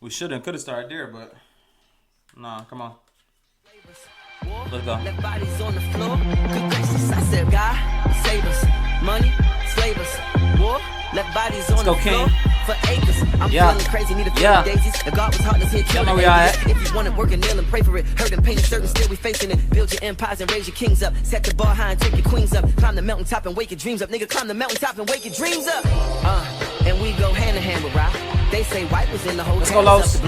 We should and could have started there, but nah, come on. Let's go. Left bodies on the floor. Good gracious, I said, God, save us. Money, slave us. War, left bodies on the floor. For acres, I'm feeling crazy, need a few daisies. The God was heartless here, killing If you want to work and nail and pray for it, hurt and pain is certain, still we facing it. Build your empires and raise your kings up. Set the bar high and take your queens up. Climb the mountaintop and wake your dreams up. Nigga, climb the mountaintop and wake your dreams up. And we go hand in hand with rock. They say white was in the whole. Let's go, Los.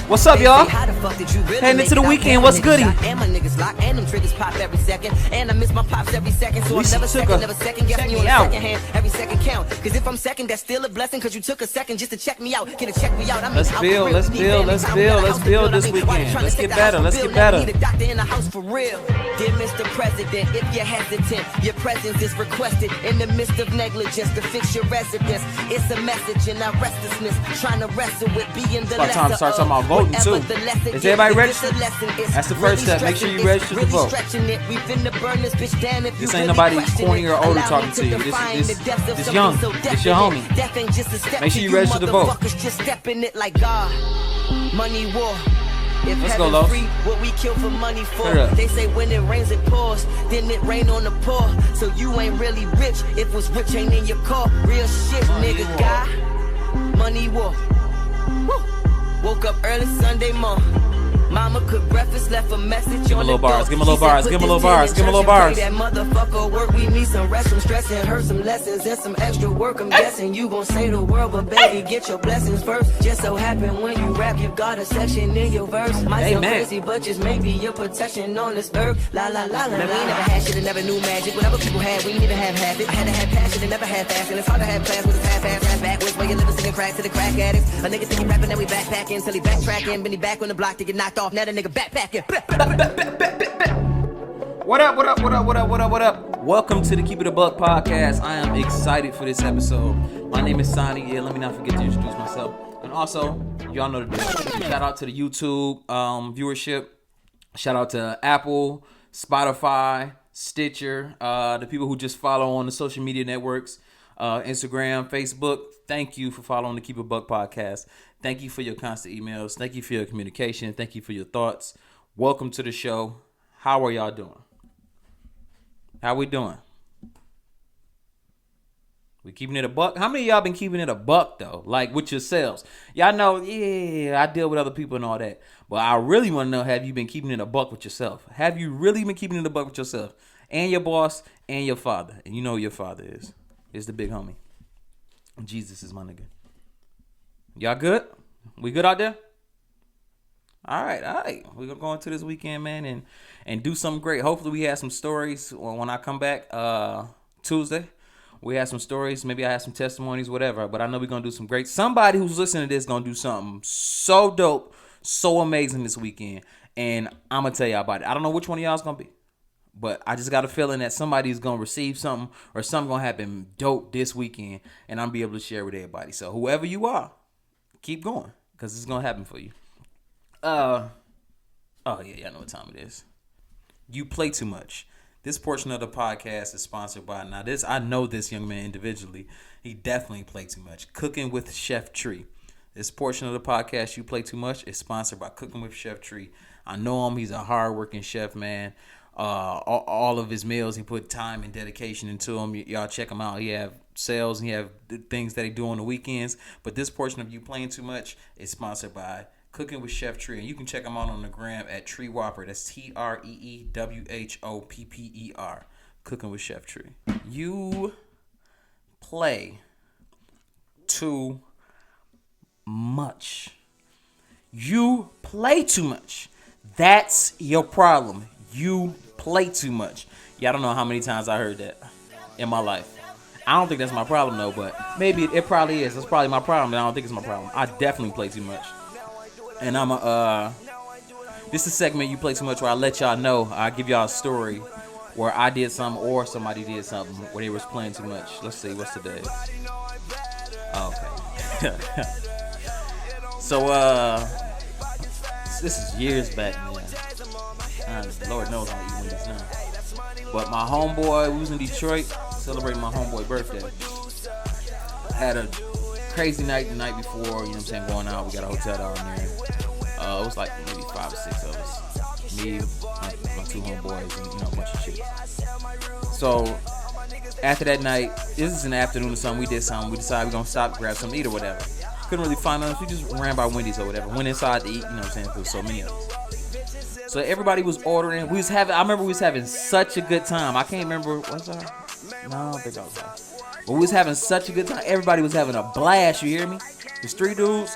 What's up, y'all? Heading into the weekend. What's goody? And my niggas lock and them triggers pop every second. And I miss my pops every second. So I'm never second guessing you on the second hand. Every second count. Cause if I'm second, that's still a blessing. Cause you took a second just to check me out. Get a check me out. Let's build this weekend. Let's get better. Need a doctor in the house for real. Dear Mr. President, if you're hesitant, your presence is requested in the midst of negligence to fix your residence. It's a message in our restlessness, trying to wrestle with being the lesser. It's time to start talking about voting too. Is everybody registered? That's the first step. Make sure you register to vote. This ain't nobody 20 or older talking to you. This young. This your homie. Make sure you register to vote. Money war. If Let's go, Los. Free, what we kill for money for. They say when it rains it pours, then it rain on the poor. So you ain't really rich if what's rich ain't in your car. Real shit, nigga. Guy, money war. Woo. Woke up early Sunday morning. Mama cooked breakfast, left a message. Give him a little bars. That motherfucker work. We need some rest, some stress, and heard some lessons and some extra work. I'm guessing you gon' say the world, but baby, get your blessings first. Just so happen when you rap, you got a section in your verse. Might sound crazy, but just maybe your protection on this earth. La la la la. Man, we ain't never had shit and never knew magic. Whatever people had, we ain't even have habit. I had to have passion and never had fast, and it's hard to have plans with a half-ass backwards. Where you living singing crack to the crack addicts. A nigga think he rapping, then we backpacking till he backtracking. Then he back on the block to get knocked off. Now the nigga backpacking. What up? Welcome to the Keep It A Buck podcast. I am excited for this episode. My name is Sonny. Let me not forget to introduce myself. And also, y'all know the deal. Shout out to the YouTube viewership. Shout out to Apple, Spotify, Stitcher, the people who just follow on the social media networks, Instagram, Facebook. Thank you for following the Keep It A Buck podcast. Thank you for your constant emails. Thank you for your communication. Thank you for your thoughts. Welcome to the show. How are y'all doing? How we doing? We keeping it a buck? How many of y'all been keeping it a buck, though? Like, with yourselves? Y'all know, I deal with other people and all that. But I really want to know, have you been keeping it a buck with yourself? Have you really been keeping it a buck with yourself? And your boss and your father. And you know who your father is. It's the big homie. Jesus is my nigga. Y'all good? We good out there? All right. We're going to go into this weekend, man, and do something great. Hopefully we have some stories when I come back Tuesday. We have some stories. Maybe I have some testimonies, whatever. But I know we're going to do some great. Somebody who's listening to this is going to do something so dope, so amazing this weekend. And I'm going to tell y'all about it. I don't know which one of y'all is going to be. But I just got a feeling that somebody's going to receive something or something going to happen dope this weekend. And I'm going to be able to share with everybody. So whoever you are, keep going, because it's going to happen for you. Y'all know what time it is. You play too much. This portion of the podcast is sponsored by, I know this young man individually. He definitely played too much. Cooking with Chef Tree. This portion of the podcast, You Play Too Much, is sponsored by Cooking with Chef Tree. I know him. He's a hard-working chef, man. All of his meals, he put time and dedication into them. Y'all check him out. He have sales and he have things that he do on the weekends. But this portion of You Playing Too Much is sponsored by Cooking with Chef Tree. And you can check him out on the gram at Tree Whopper. That's TreeWhopper. Cooking with Chef Tree. You play too much. You play too much. That's your problem. You play too much. Y'all don't know how many times I heard that in my life. I don't think that's my problem, though, but maybe it probably is. That's probably my problem, but I don't think it's my problem. I definitely play too much. And this is a segment, You Play Too Much, where I let y'all know, I give y'all a story where I did something or somebody did something where they was playing too much. Let's see, what's today? Okay. So, this is years back, man. Lord knows how you win this now. But my homeboy, we was in Detroit celebrating my homeboy birthday. I had a crazy night the night before, you know what I'm saying, going out. We got a hotel down there. It was like maybe 5 or 6 of us. Me, my 2 homeboys, and, you know, a bunch of chicks. So, after that night, this is in the afternoon or something, we did something. We decided we're going to stop, grab something to eat or whatever. Couldn't really find us. We just ran by Wendy's or whatever. Went inside to eat, you know what I'm saying, there was so many of us. So everybody was ordering. I remember we was having such a good time. I can't remember, was I? No, I don't think I was there. But we was having such a good time. Everybody was having a blast, you hear me? There's 3 dudes,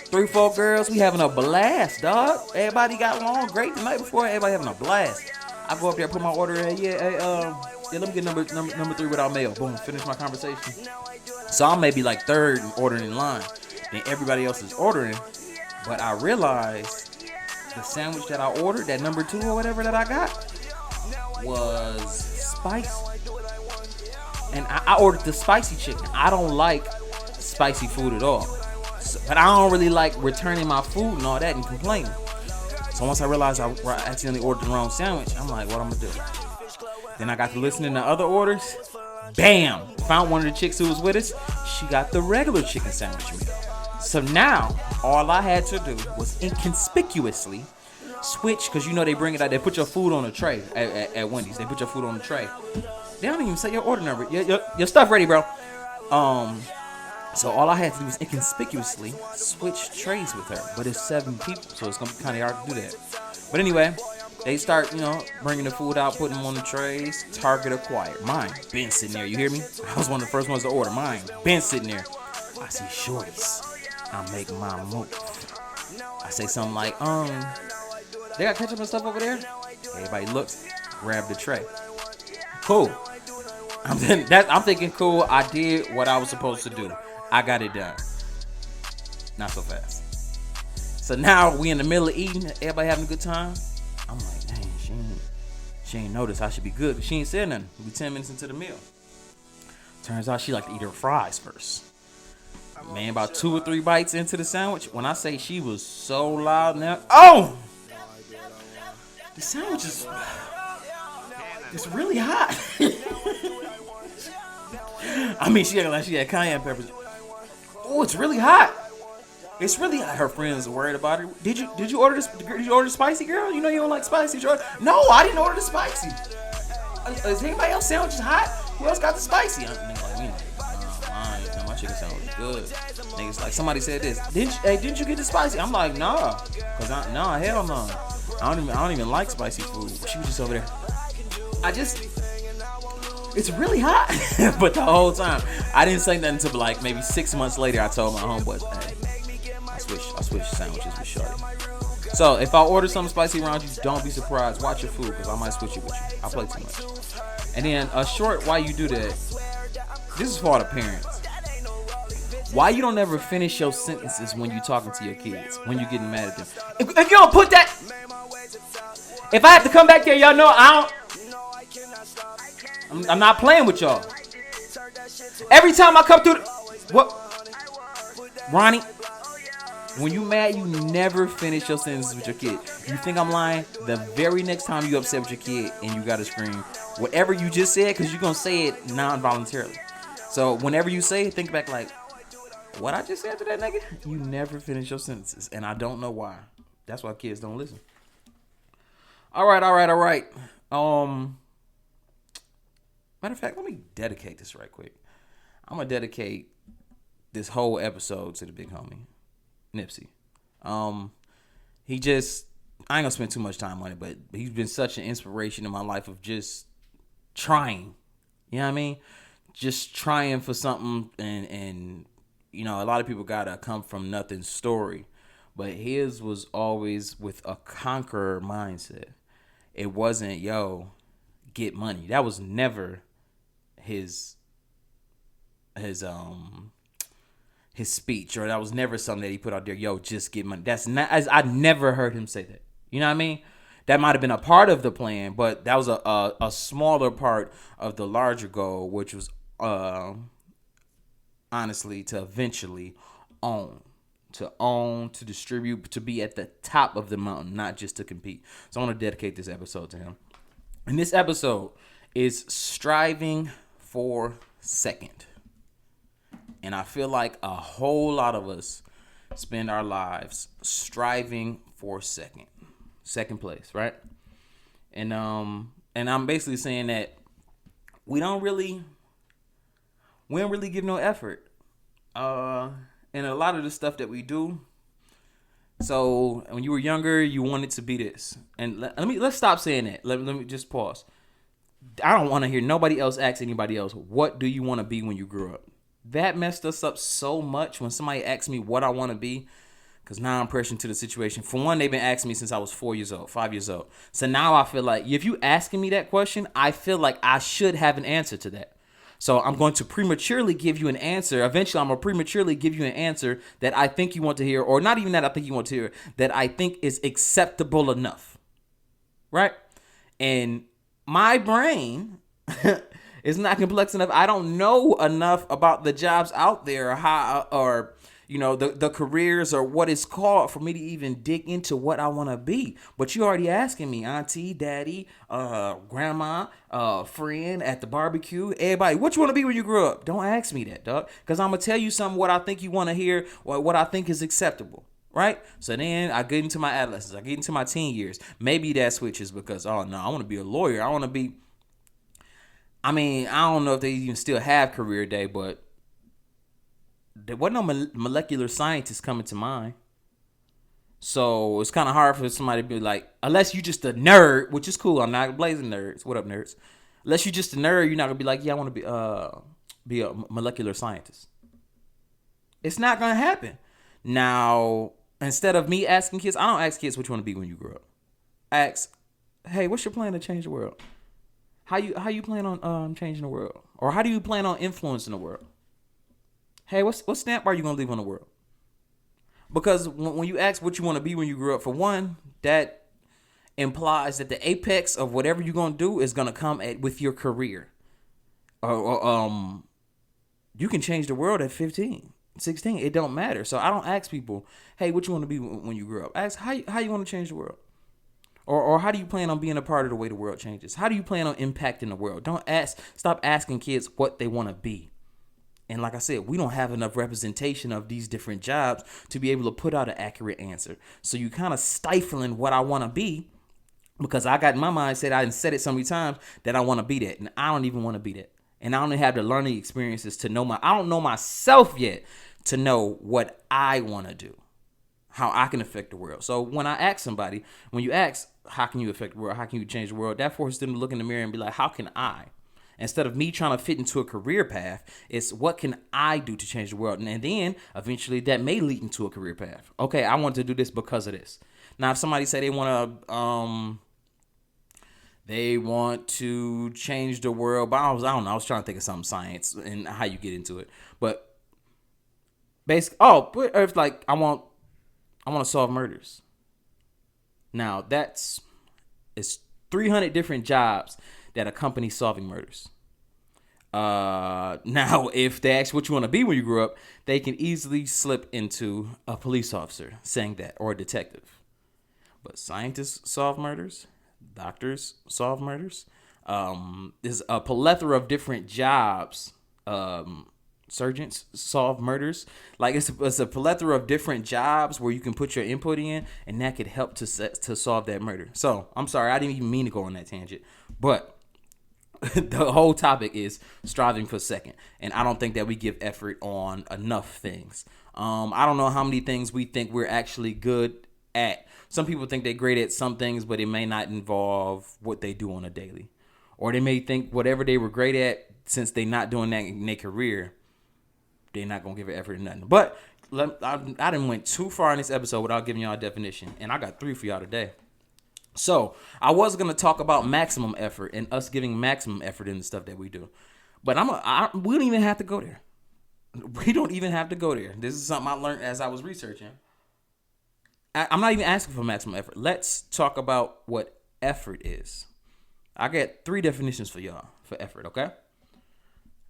3, 4 girls. We having a blast, dog. Everybody got along great the night before. Everybody having a blast. I go up there, put my order in. Yeah, let me get number 3 without mayo. Boom, finish my conversation. So I'm maybe like 3rd ordering in line. Then everybody else is ordering. But I realized the sandwich that I ordered, that number 2 or whatever that I got, was spicy. And I ordered the spicy chicken. I don't like spicy food at all. But I don't really like returning my food and all that and complaining. So once I realized I accidentally ordered the wrong sandwich, I'm like, what I'm going to do? Then I got to listening to other orders. Bam! Found one of the chicks who was with us. She got the regular chicken sandwich meal. So now, all I had to do was inconspicuously switch, because you know they bring it out. They put your food on a tray at Wendy's. They put your food on a tray. They don't even say your order number. Your stuff ready, bro. So all I had to do was inconspicuously switch trays with her. But it's 7 people, so it's gonna be kind of hard to do that. But anyway, they start, bringing the food out, putting them on the trays. Target acquired. Mine been sitting there. You hear me? I was one of the first ones to order. Mine been sitting there. I see shorties. I make my move. I say something like, they got ketchup and stuff over there? Everybody looks, grab the tray. Cool. I'm thinking, cool, I did what I was supposed to do. I got it done. Not so fast. So now we in the middle of eating, everybody having a good time. I'm like, dang, she ain't noticed I should be good, but she ain't said nothing. We 10 minutes into the meal. Turns out she like to eat her fries first. Man, about 2 or 3 bites into the sandwich, when I say she was so loud now, the sandwich is it's really hot. I mean, she acted like she had cayenne peppers. Oh, it's really hot. It's really hot. Her friends are worried about it. Did you order this? Did you order the spicy, girl? You know you don't like spicy. No, I didn't order the spicy. Is anybody else sandwich hot? Who else got the spicy? My chicken sandwich is good. Niggas like, somebody said this. Didn't you get the spicy? I'm like, nah. Hell no. I don't even like spicy food. She was just over there. It's really hot. But the whole time, I didn't say nothing until like maybe 6 months later. I told my homeboys, hey, I switched sandwiches with Shorty. So if I order something spicy around you, don't be surprised. Watch your food, because I might switch it with you. I play too much. And then a short, why you do that, this is for the parents. Why you don't ever finish your sentences when you talking to your kids, when you getting mad at them? If you don't put that, if I have to come back there, y'all know I'm not playing with y'all. Every time I come through Ronnie, when you mad, you never finish your sentences with your kid. You think I'm lying? The very next time you upset with your kid and you gotta scream, whatever you just said, because you're gonna say it non-voluntarily. So whenever you say it, think back like, what I just said to that nigga? You never finish your sentences, and I don't know why. That's why kids don't listen. All right. Matter of fact, let me dedicate this right quick. I'm gonna dedicate this whole episode to the big homie, Nipsey. I ain't gonna spend too much time on it, but he's been such an inspiration in my life of just trying. You know what I mean? Just trying for something, and a lot of people got a come from nothing story, but his was always with a conqueror mindset. It wasn't, get money. That was never his speech, or that was never something that he put out there. Just get money. That's not. I never heard him say that. You know what I mean? That might have been a part of the plan, but that was a smaller part of the larger goal, which was honestly to eventually own, to distribute, to be at the top of the mountain, not just to compete. So I want to dedicate this episode to him. And this episode is striving for second. And I feel like a whole lot of us spend our lives striving for second place, right? And I'm basically saying that we don't really give no effort. And a lot of the stuff that we do. So when you were younger, you wanted to be this. And let's stop saying that. Let me just pause. I don't want to hear nobody else ask anybody else, what do you want to be when you grow up? That messed us up so much when somebody asks me what I want to be. Because now I'm pressured into the situation. For one, they've been asking me since I was 5 years old. So now I feel like if you asking me that question, I feel like I should have an answer to that. So I'm going to prematurely give you an answer. Eventually, I'm going to prematurely give you an answer that I think you want to hear, or not even that I think you want to hear, that I think is acceptable enough. Right? And my brain is not complex enough. I don't know enough about the jobs out there, or the careers or what it's called for me to even dig into what I want to be. But you already asking me, auntie, daddy, grandma, friend at the barbecue, everybody, what you want to be when you grow up? Don't ask me that, dog. Because I'm going to tell you something, what I think you want to hear, or what I think is acceptable. Right? So then I get into my adolescence. I get into my teen years. Maybe that switches because, oh, no, I want to be a lawyer. I want to be, I don't know if they even still have career day, but there wasn't no molecular scientist coming to mind. So it's kind of hard for somebody to be like, unless you just a nerd, which is cool. I'm not blazing nerds. What up, nerds? Unless you just a nerd, you're not going to be like, yeah, I want to be a molecular scientist. It's not going to happen. Now, instead of me asking kids, I don't ask kids what you want to be when you grow up. I ask, hey, what's your plan to change the world? How you plan on changing the world? Or how do you plan on influencing the world? Hey, what stamp are you going to leave on the world? Because when you ask what you want to be when you grow up, for one, that implies that the apex of whatever you're going to do is going to come with your career. You can change the world at 15, 16. It don't matter. So I don't ask people, hey, what you want to be when you grow up? I ask, how you want to change the world? Or how do you plan on being a part of the way the world changes? How do you plan on impacting the world? Stop asking kids what they want to be. And like I said, we don't have enough representation of these different jobs to be able to put out an accurate answer. So you kind of stifling what I want to be, because I got in my mindset, I done said it so many times that I want to be that. And I don't even want to be that. And I don't have the learning experiences to know I don't know myself yet to know what I want to do, how I can affect the world. So when I ask somebody, when you ask, how can you affect the world? How can you change the world? That forces them to look in the mirror and be like, how can I? Instead of me trying to fit into a career path, it's what can I do to change the world? And then eventually that may lead into a career path. Okay, I want to do this because of this. Now, if somebody say they want to change the world, but I don't know. I was trying to think of some science and how you get into it. But basically, if like I want to solve murders. Now it's 300 different jobs that accompany solving murders. Now, if they ask what you want to be when you grow up, they can easily slip into a police officer saying that, or a detective. But scientists solve murders, doctors solve murders. There's a plethora of different jobs. Surgeons solve murders. Like it's a plethora of different jobs where you can put your input in, and that could help to solve that murder. So I'm sorry, I didn't even mean to go on that tangent, but the whole topic is striving for second, and I don't think that we give effort on enough things. I don't know how many things we think we're actually good at. Some people think they're great at some things, but it may not involve what they do on a daily, or they may think whatever they were great at, since they're not doing that in their career, they're not gonna give it effort or nothing. But I didn't went too far in this episode without giving y'all a definition, and I got 3 for y'all today. So I was gonna talk about maximum effort and us giving maximum effort in the stuff that we do, but we don't even have to go there. We don't even have to go there. This is something I learned as I was researching. I'm not even asking for maximum effort. Let's talk about what effort is. I got 3 definitions for y'all for effort. Okay,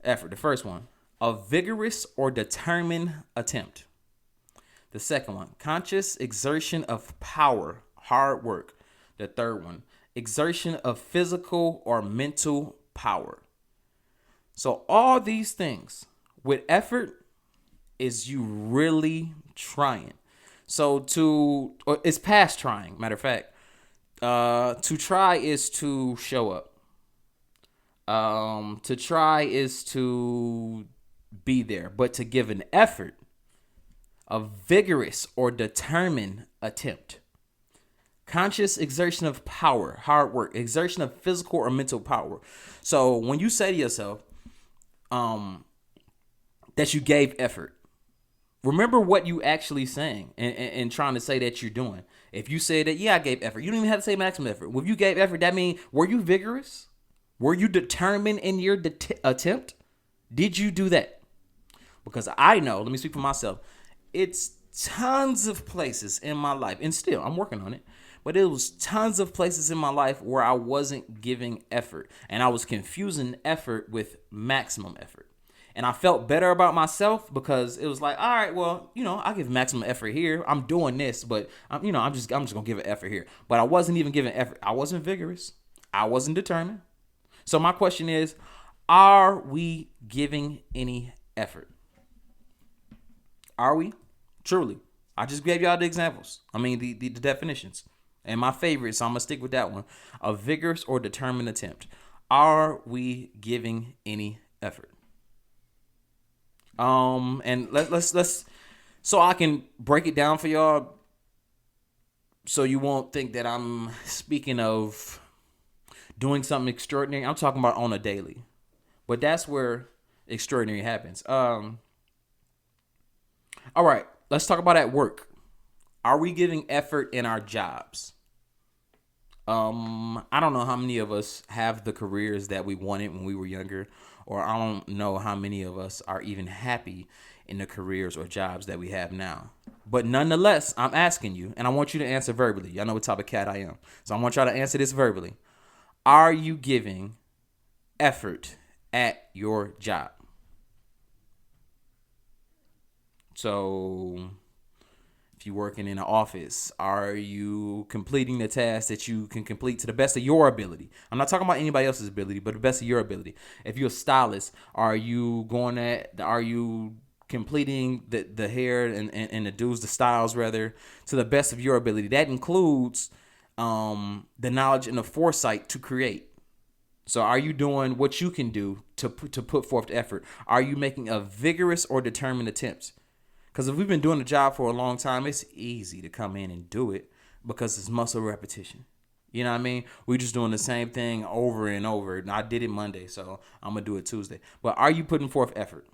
effort. The first one: a vigorous or determined attempt. The second one: conscious exertion of power, hard work. The third one: exertion of physical or mental power. So all these things with effort, is you really trying. So it's past trying. Matter of fact, to try is to show up. To try is to be there, but to give an effort, a vigorous or determined attempt. Conscious exertion of power, hard work, exertion of physical or mental power. So when you say to yourself, that you gave effort, remember what you actually saying and trying to say that you're doing. If you say that, yeah, I gave effort, you don't even have to say maximum effort. When you gave effort, that means, were you vigorous? Were you determined in your attempt? Did you do that? Because I know, let me speak for myself, it's tons of places in my life, and still, I'm working on it, but it was tons of places in my life where I wasn't giving effort, and I was confusing effort with maximum effort. And I felt better about myself because it was like, all right, well, I give maximum effort here. I'm doing this, but I'm just gonna give an effort here. But I wasn't even giving effort. I wasn't vigorous. I wasn't determined. So my question is, are we giving any effort? Are we? Truly. I just gave y'all the examples. I mean, the definitions. And my favorite, so I'm gonna stick with that one. A vigorous or determined attempt. Are we giving any effort? And let's so I can break it down for y'all so you won't think that I'm speaking of doing something extraordinary. I'm talking about on a daily. But that's where extraordinary happens. All right, let's talk about at work. Are we giving effort in our jobs? I don't know how many of us have the careers that we wanted when we were younger, or I don't know how many of us are even happy in the careers or jobs that we have now. But nonetheless, I'm asking you, and I want you to answer verbally. Y'all know what type of cat I am. So I want y'all to answer this verbally. Are you giving effort at your job? So if you're working in an office, are you completing the tasks that you can complete to the best of your ability? I'm not talking about anybody else's ability, but the best of your ability. If you're a stylist, are you completing the hair and the styles rather, to the best of your ability? That includes the knowledge and the foresight to create. So are you doing what you can do to put forth effort? Are you making a vigorous or determined attempt? Because if we've been doing the job for a long time, it's easy to come in and do it because it's muscle repetition. You know what I mean? We're just doing the same thing over and over. And I did it Monday, so I'm going to do it Tuesday. But are you putting forth effort?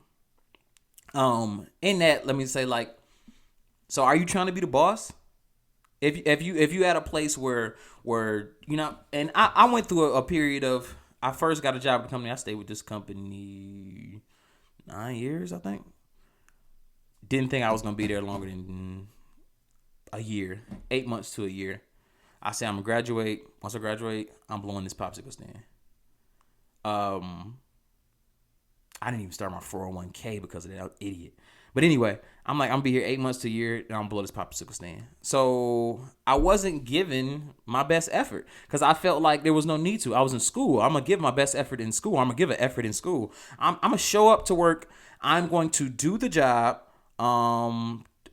In that, let me say, so are you trying to be the boss? If you at a place where and I went through a period of, I first got a job at the company. I stayed with this company 9 years, I think. Didn't think I was going to be there longer than a year, 8 months to a year. I said, I'm going to graduate. Once I graduate, I'm blowing this popsicle stand. I didn't even start my 401k because of that idiot. But anyway, I'm like, I'm going to be here 8 months to a year, and I'm going to blow this popsicle stand. So I wasn't giving my best effort because I felt like there was no need to. I was in school. I'm going to give my best effort in school. I'm going to give an effort in school. I'm going to show up to work. I'm going to do the job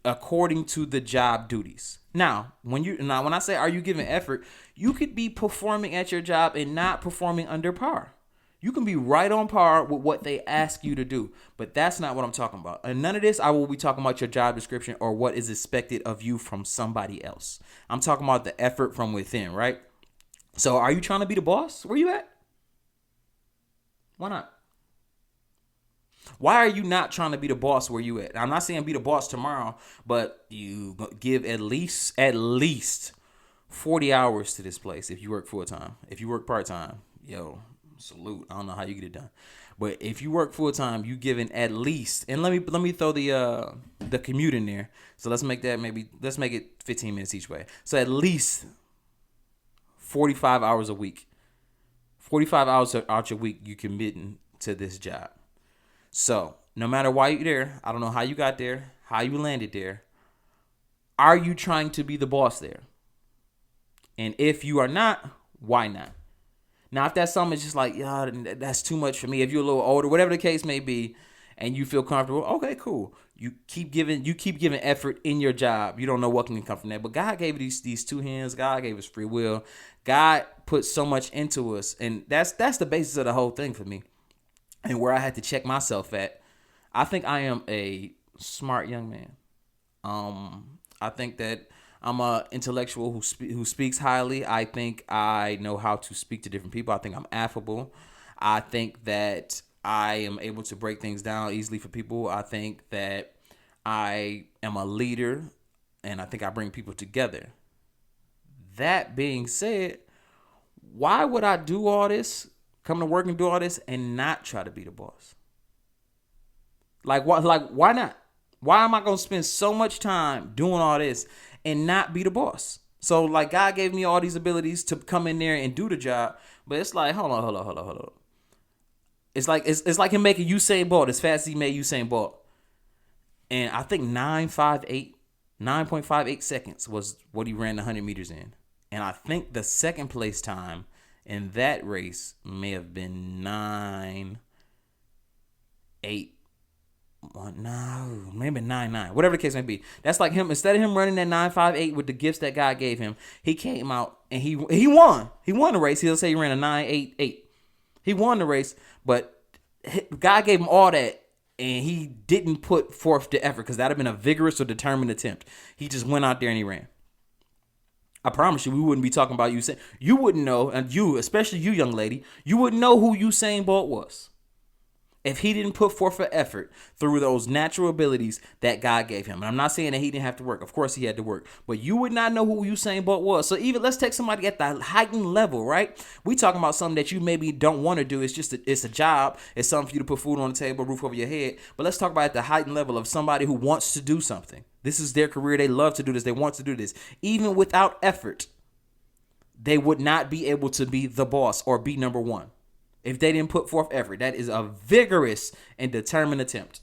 according to the job duties. Now, when I say, are you giving effort, you could be performing at your job and not performing under par. You can be right on par with what they ask you to do, but that's not what I'm talking about. And none of this, I will be talking about your job description or what is expected of you from somebody else. I'm talking about the effort from within, right? So are you trying to be the boss? Where you at? Why not? Why are you not trying to be the boss where you at? I'm not saying be the boss tomorrow, but you give at least 40 hours to this place if you work full time. If you work part time, salute. I don't know how you get it done, but if you work full time, you giving at least. And let me throw the commute in there. So let's make it 15 minutes each way. So at least 45 hours a week. 45 hours out your week you committing to this job. So no matter why you're there, I don't know how you got there, how you landed there. Are you trying to be the boss there? And if you are not, why not? Now, if that's something that's just like, that's too much for me. If you're a little older, whatever the case may be, and you feel comfortable, okay, cool. You keep giving effort in your job. You don't know what can come from that. But God gave these two hands. God gave us free will. God put so much into us. And that's the basis of the whole thing for me. And where I had to check myself at. I think I am a smart young man. I think that I'm a intellectual who speaks highly. I think I know how to speak to different people. I think I'm affable. I think that I am able to break things down easily for people. I think that I am a leader, and I think I bring people together. That being said, why would I do all this, come to work and do all this, and not try to be the boss? Like, why not? Why am I going to spend so much time doing all this and not be the boss? So, like, God gave me all these abilities to come in there and do the job, but it's like, hold on. It's like him making Usain Bolt as fast as he made Usain Bolt. And I think 9.58 seconds was what he ran the 100 meters in. And I think the second place time in that race may have been 9.8. No, maybe 9.9. Whatever the case may be. That's like him. Instead of him running that 9.58 with the gifts that God gave him, he came out and he won. He won the race. He'll say he ran a 9.88. He won the race, but God gave him all that, and he didn't put forth the effort because that would have been a vigorous or determined attempt. He just went out there and he ran. I promise you, we wouldn't be talking about Usain. You wouldn't know, and you, especially you, young lady, you wouldn't know who Usain Bolt was if he didn't put forth an effort through those natural abilities that God gave him. And I'm not saying that he didn't have to work. Of course he had to work. But you would not know who Usain Bolt was. So even let's take somebody at the heightened level, right? We talking about something that you maybe don't want to do. It's just it's a job. It's something for you to put food on the table, roof over your head. But let's talk about at the heightened level of somebody who wants to do something. This is their career. They love to do this. They want to do this. Even without effort, they would not be able to be the boss or be number one if they didn't put forth effort. That is a vigorous and determined attempt.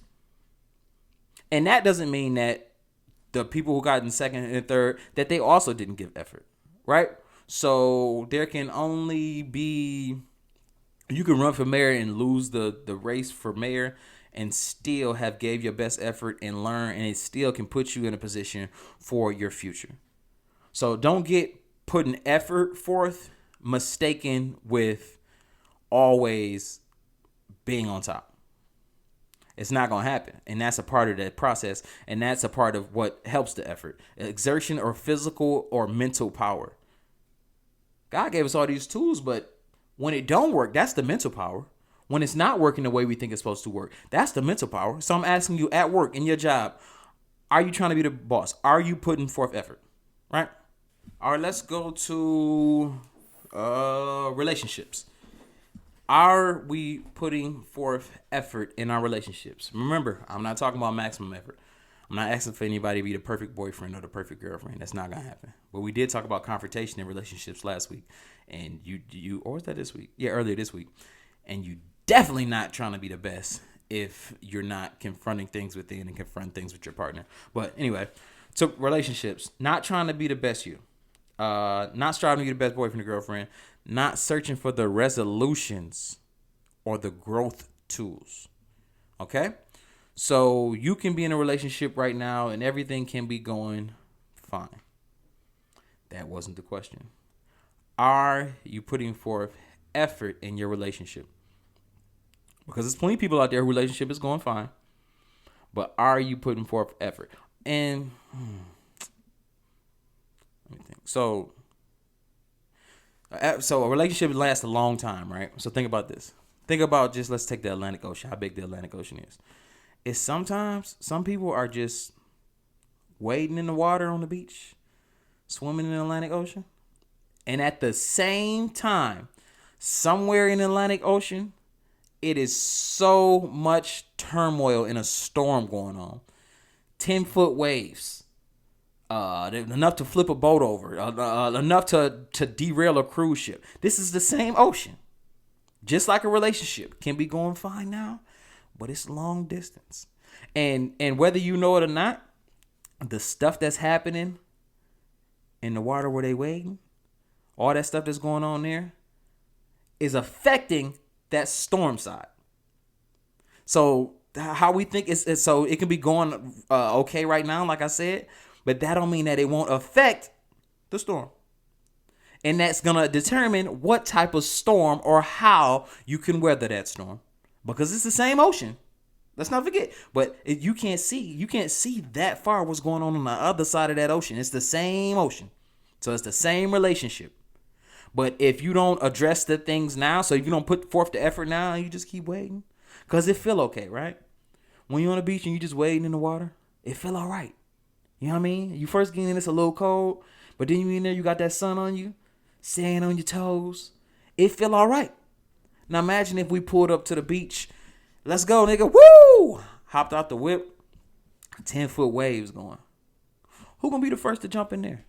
And that doesn't mean that the people who got in second and third, that they also didn't give effort, right? So there can only be, you can run for mayor and lose the race for mayor and still have gave your best effort and learn, and it still can put you in a position for your future. So don't get putting effort forth mistaken with always being on top. It's not going to happen. And that's a part of that process. And that's a part of what helps the effort. Exertion or physical or mental power. God gave us all these tools, but when it don't work, that's the mental power. When it's not working the way we think it's supposed to work, that's the mental power. So I'm asking you at work, in your job, are you trying to be the boss? Are you putting forth effort? Right? All right, let's go to relationships. Are we putting forth effort in our relationships? Remember, I'm not talking about maximum effort. I'm not asking for anybody to be the perfect boyfriend or the perfect girlfriend. That's not going to happen. But we did talk about confrontation in relationships last week. And you or was that this week? Yeah, earlier this week. And you definitely not trying to be the best if you're not confronting things within and confronting things with your partner. But anyway, so relationships, not trying to be the best you. Not striving to be the best boyfriend or girlfriend. Not searching for the resolutions or the growth tools. Okay? So you can be in a relationship right now and everything can be going fine. That wasn't the question. Are you putting forth effort in your relationship? Because there's plenty of people out there whose relationship is going fine. But are you putting forth effort? And let me think. So a relationship lasts a long time, right? So think about this. Think about just, let's take the Atlantic Ocean, how big the Atlantic Ocean is. It's sometimes some people are just wading in the water on the beach, swimming in the Atlantic Ocean. And at the same time, somewhere in the Atlantic Ocean, it is so much turmoil in a storm going on. 10-foot waves. Enough to flip a boat over, enough to derail a cruise ship. This is the same ocean. Just like a relationship can be going fine now, but it's long distance. And whether you know it or not, the stuff that's happening in the water where they waiting, all that stuff that's going on there is affecting that storm side. So how we think it's so it can be going okay right now, like I said, but that don't mean that it won't affect the storm. And that's going to determine what type of storm or how you can weather that storm. Because it's the same ocean. Let's not forget. But you can't see that far what's going on the other side of that ocean. It's the same ocean. So it's the same relationship. But if you don't address the things now, so if you don't put forth the effort now, you just keep waiting. Because it feel okay, right? When you're on the beach and you just wading in the water, it feel all right. You know what I mean? You first get in, it's a little cold. But then you in there, you got that sun on you. Sand on your toes. It feel all right. Now imagine if we pulled up to the beach. Let's go, nigga. Woo! Hopped out the whip. 10-foot waves going. Who gonna be the first to jump in there?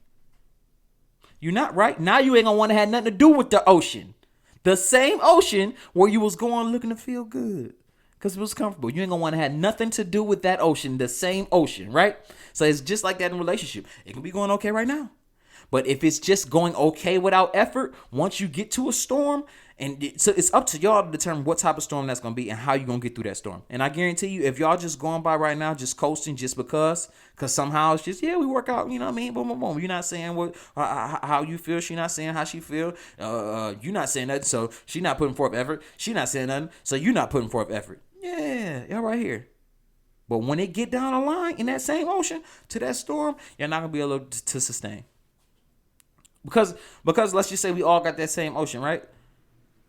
You're not, right? Now you ain't gonna want to have nothing to do with the ocean. The same ocean where you was going looking to feel good. Because it was comfortable. You ain't gonna want to have nothing to do with that ocean. The same ocean, right? So it's just like that in a relationship. It can be going okay right now. But if it's just going okay without effort, once you get to a storm, so it's up to y'all to determine what type of storm that's going to be and how you're going to get through that storm. And I guarantee you, if y'all just going by right now, just coasting just because somehow it's just, yeah, we work out, you know what I mean? Boom, boom, boom. You're not saying how you feel. She's not saying how she feel. You're not saying nothing, so she's not putting forth effort. She's not saying nothing, so you're not putting forth effort. Yeah, y'all right here. But when it get down the line in that same ocean to that storm, you're not going to be able to sustain. Because let's just say we all got that same ocean, right?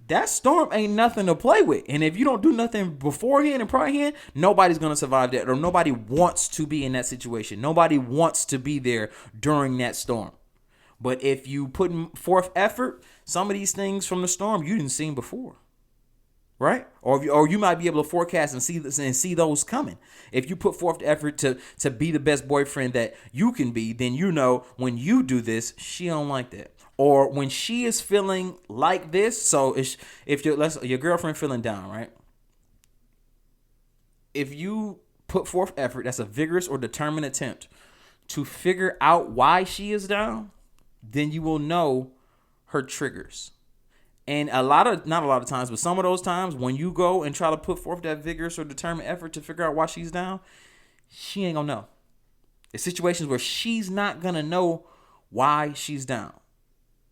That storm ain't nothing to play with. And if you don't do nothing beforehand and priorhand, nobody's going to survive that. Or nobody wants to be in that situation. Nobody wants to be there during that storm. But if you put forth effort, some of these things from the storm you didn't see before. Right? Or you might be able to forecast and see those coming. If you put forth the effort to be the best boyfriend that you can be, then you know when you do this, she don't like that. Or when she is feeling like this, so if your girlfriend feeling down, right? If you put forth effort, that's a vigorous or determined attempt to figure out why she is down, then you will know her triggers. And not a lot of times, but some of those times when you go and try to put forth that vigorous or determined effort to figure out why she's down, she ain't gonna know. It's situations where she's not gonna know why she's down.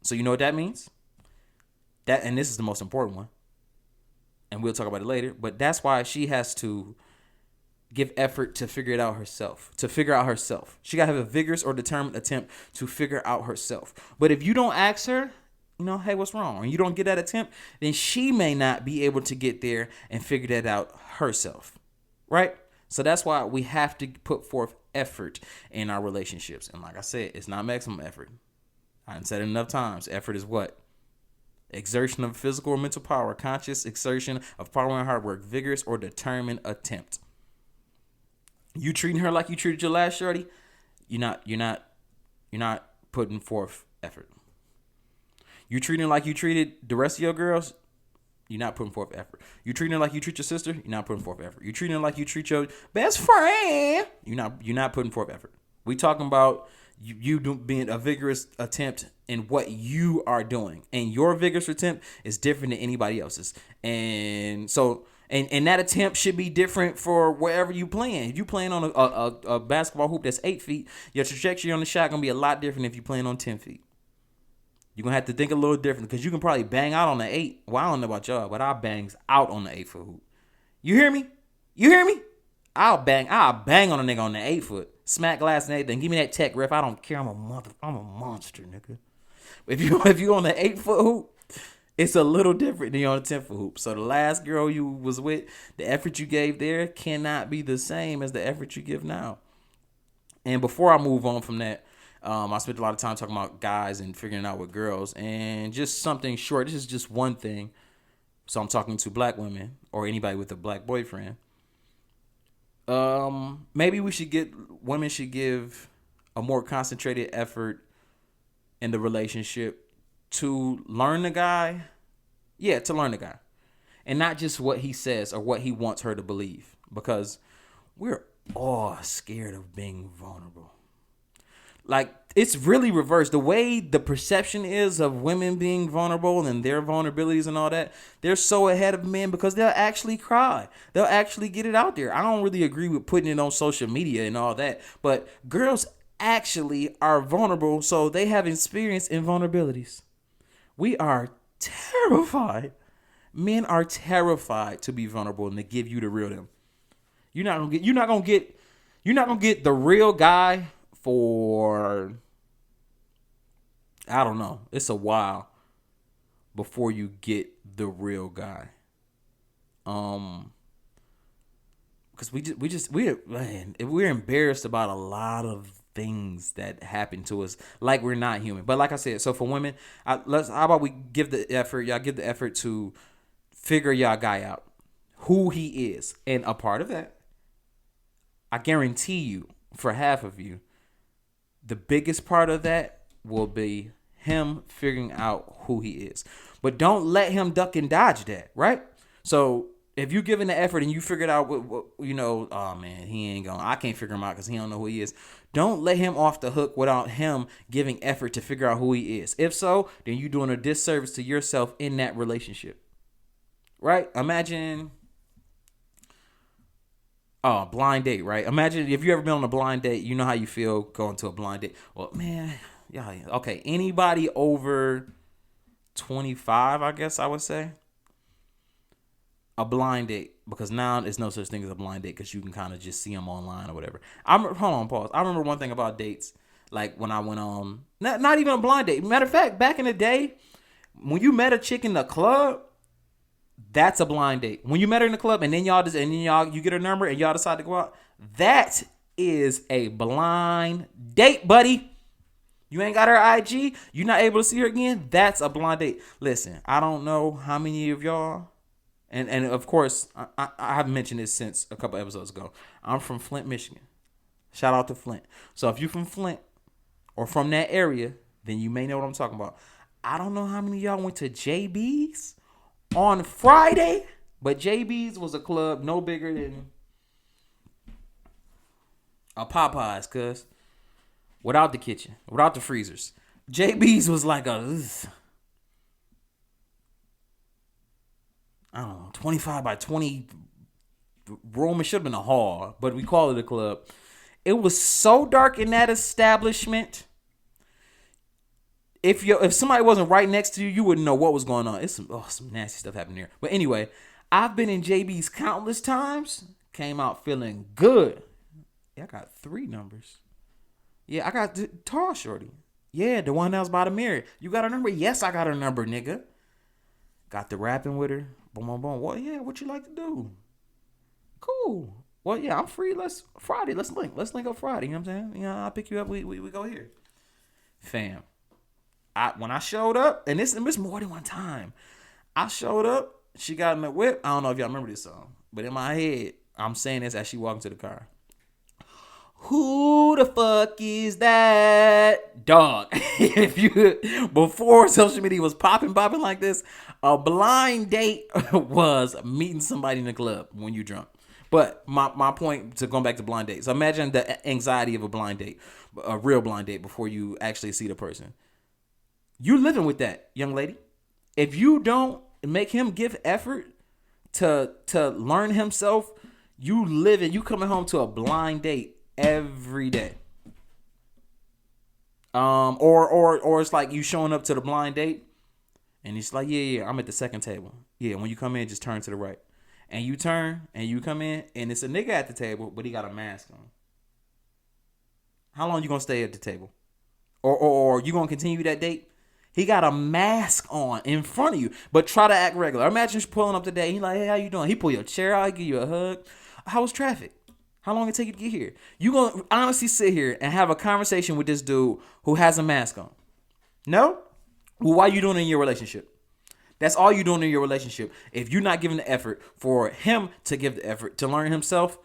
So you know what that means? And this is the most important one. And we'll talk about it later. But that's why she has to give effort to figure it out herself. She gotta have a vigorous or determined attempt to figure out herself. But if you don't ask her, hey, what's wrong? And you don't get that attempt, then she may not be able to get there and figure that out herself, right? So that's why we have to put forth effort in our relationships. And like I said, it's not maximum effort. I've said it enough times. Effort is what? Exertion of physical or mental power, conscious exertion of power and hard work, vigorous or determined attempt. You treating her like you treated your last shorty, you're not putting forth effort. You treating her like you treated the rest of your girls, you're not putting forth effort. You treating her like you treat your sister, you're not putting forth effort. You treating her like you treat your best friend, you're not putting forth effort. We talking about you being a vigorous attempt in what you are doing, and your vigorous attempt is different than anybody else's. And so, and that attempt should be different for wherever you playing. If you playing on a basketball hoop that's 8 feet, your trajectory on the shot gonna be a lot different if you playing on 10 feet. You're going to have to think a little different because you can probably bang out on the 8. Well, I don't know about y'all, but I bangs out on the 8-foot hoop. You hear me? I'll bang on a nigga on the 8-foot. Smack glass and everything. Give me that tech ref. I don't care. I'm a monster, nigga. If you on the 8-foot hoop, it's a little different than you on the 10-foot hoop. So the last girl you was with, the effort you gave there cannot be the same as the effort you give now. And before I move on from that, I spent a lot of time talking about guys and figuring out with girls, and just something short. This is just one thing. So I'm talking to black women or anybody with a black boyfriend. Maybe women should give a more concentrated effort in the relationship to learn the guy. Yeah, to learn the guy, and not just what he says or what he wants her to believe, because we're all scared of being vulnerable. Like, it's really reversed. The way the perception is of women being vulnerable and their vulnerabilities and all that, they're so ahead of men because they'll actually cry. They'll actually get it out there. I don't really agree with putting it on social media and all that, but girls actually are vulnerable, so they have experience in vulnerabilities. We are terrified. Men are terrified to be vulnerable and to give you the real them. You're not gonna get the real guy for, I don't know. It's a while before you get the real guy. Because we're embarrassed about a lot of things that happen to us, like we're not human. But like I said, so for women, how about we give the effort? Y'all give the effort to figure y'all guy out, who he is, and a part of that, I guarantee you, for half of you, the biggest part of that will be him figuring out who he is. But don't let him duck and dodge that, right? So if you give him the effort and you figure it out, oh man, I can't figure him out because he don't know who he is. Don't let him off the hook without him giving effort to figure out who he is. If so, then you're doing a disservice to yourself in that relationship, right? Imagine, blind date, right? Imagine if you ever been on a blind date, you know how you feel going to a blind date. Well, man, yeah, okay. Anybody over 25, I guess I would say, a blind date, because now there's no such thing as a blind date because you can kind of just see them online or whatever. Hold on, pause. I remember one thing about dates, like when I went on, not even a blind date. Matter of fact, back in the day, when you met a chick in the club, that's a blind date. When you met her in the club and then you get her number and y'all decide to go out, that is a blind date, buddy. You ain't got her IG, you're not able to see her again, that's a blind date. Listen, I don't know how many of y'all, and of course, I haven't mentioned this since a couple episodes ago. I'm from Flint, Michigan. Shout out to Flint. So if you're from Flint or from that area, then you may know what I'm talking about. I don't know how many of y'all went to JB's on Friday, but JB's was a club no bigger than a Popeyes, cuz, without the kitchen, without the freezers. JB's was like I don't know, 25 by 20 room. It should have been a hall, but we call it a club. It was so dark in that establishment. If somebody wasn't right next to you, you wouldn't know what was going on. It's some nasty stuff happening here. But anyway, I've been in JB's countless times. Came out feeling good. Yeah, I got 3 numbers. Yeah, I got the tall shorty. Yeah, the one that was by the mirror. You got her number? Yes, I got her number, nigga. Got the rapping with her. Boom, boom, boom. Well, yeah, what you like to do? Cool. Well, yeah, I'm free. Friday. Let's link. Let's link up Friday. You know what I'm saying? I'll pick you up. We go here. Fam. When I showed up, and this more than one time, I showed up, she got in the whip. I don't know if y'all remember this song, but in my head, I'm saying this as she walked into the car. Who the fuck is that dog? Before social media was popping like this, a blind date was meeting somebody in the club when you drunk. But my point to going back to blind dates. So imagine the anxiety of a blind date, a real blind date before you actually see the person. You living with that, young lady. If you don't make him give effort to learn himself, you coming home to a blind date every day. Or it's like you showing up to the blind date and it's like, yeah, I'm at the second table. Yeah, when you come in, just turn to the right. And you turn and you come in and it's a nigga at the table, but he got a mask on. How long you gonna stay at the table? Or you gonna continue that date? He got a mask on in front of you, but try to act regular. Imagine you pulling up today. He like, hey, how you doing? He pull your chair out, give you a hug. How was traffic? How long it take you to get here? You gonna honestly sit here and have a conversation with this dude who has a mask on? No? Well, why you doing it in your relationship? That's all you're doing in your relationship. If you're not giving the effort for him to give the effort to learn himself,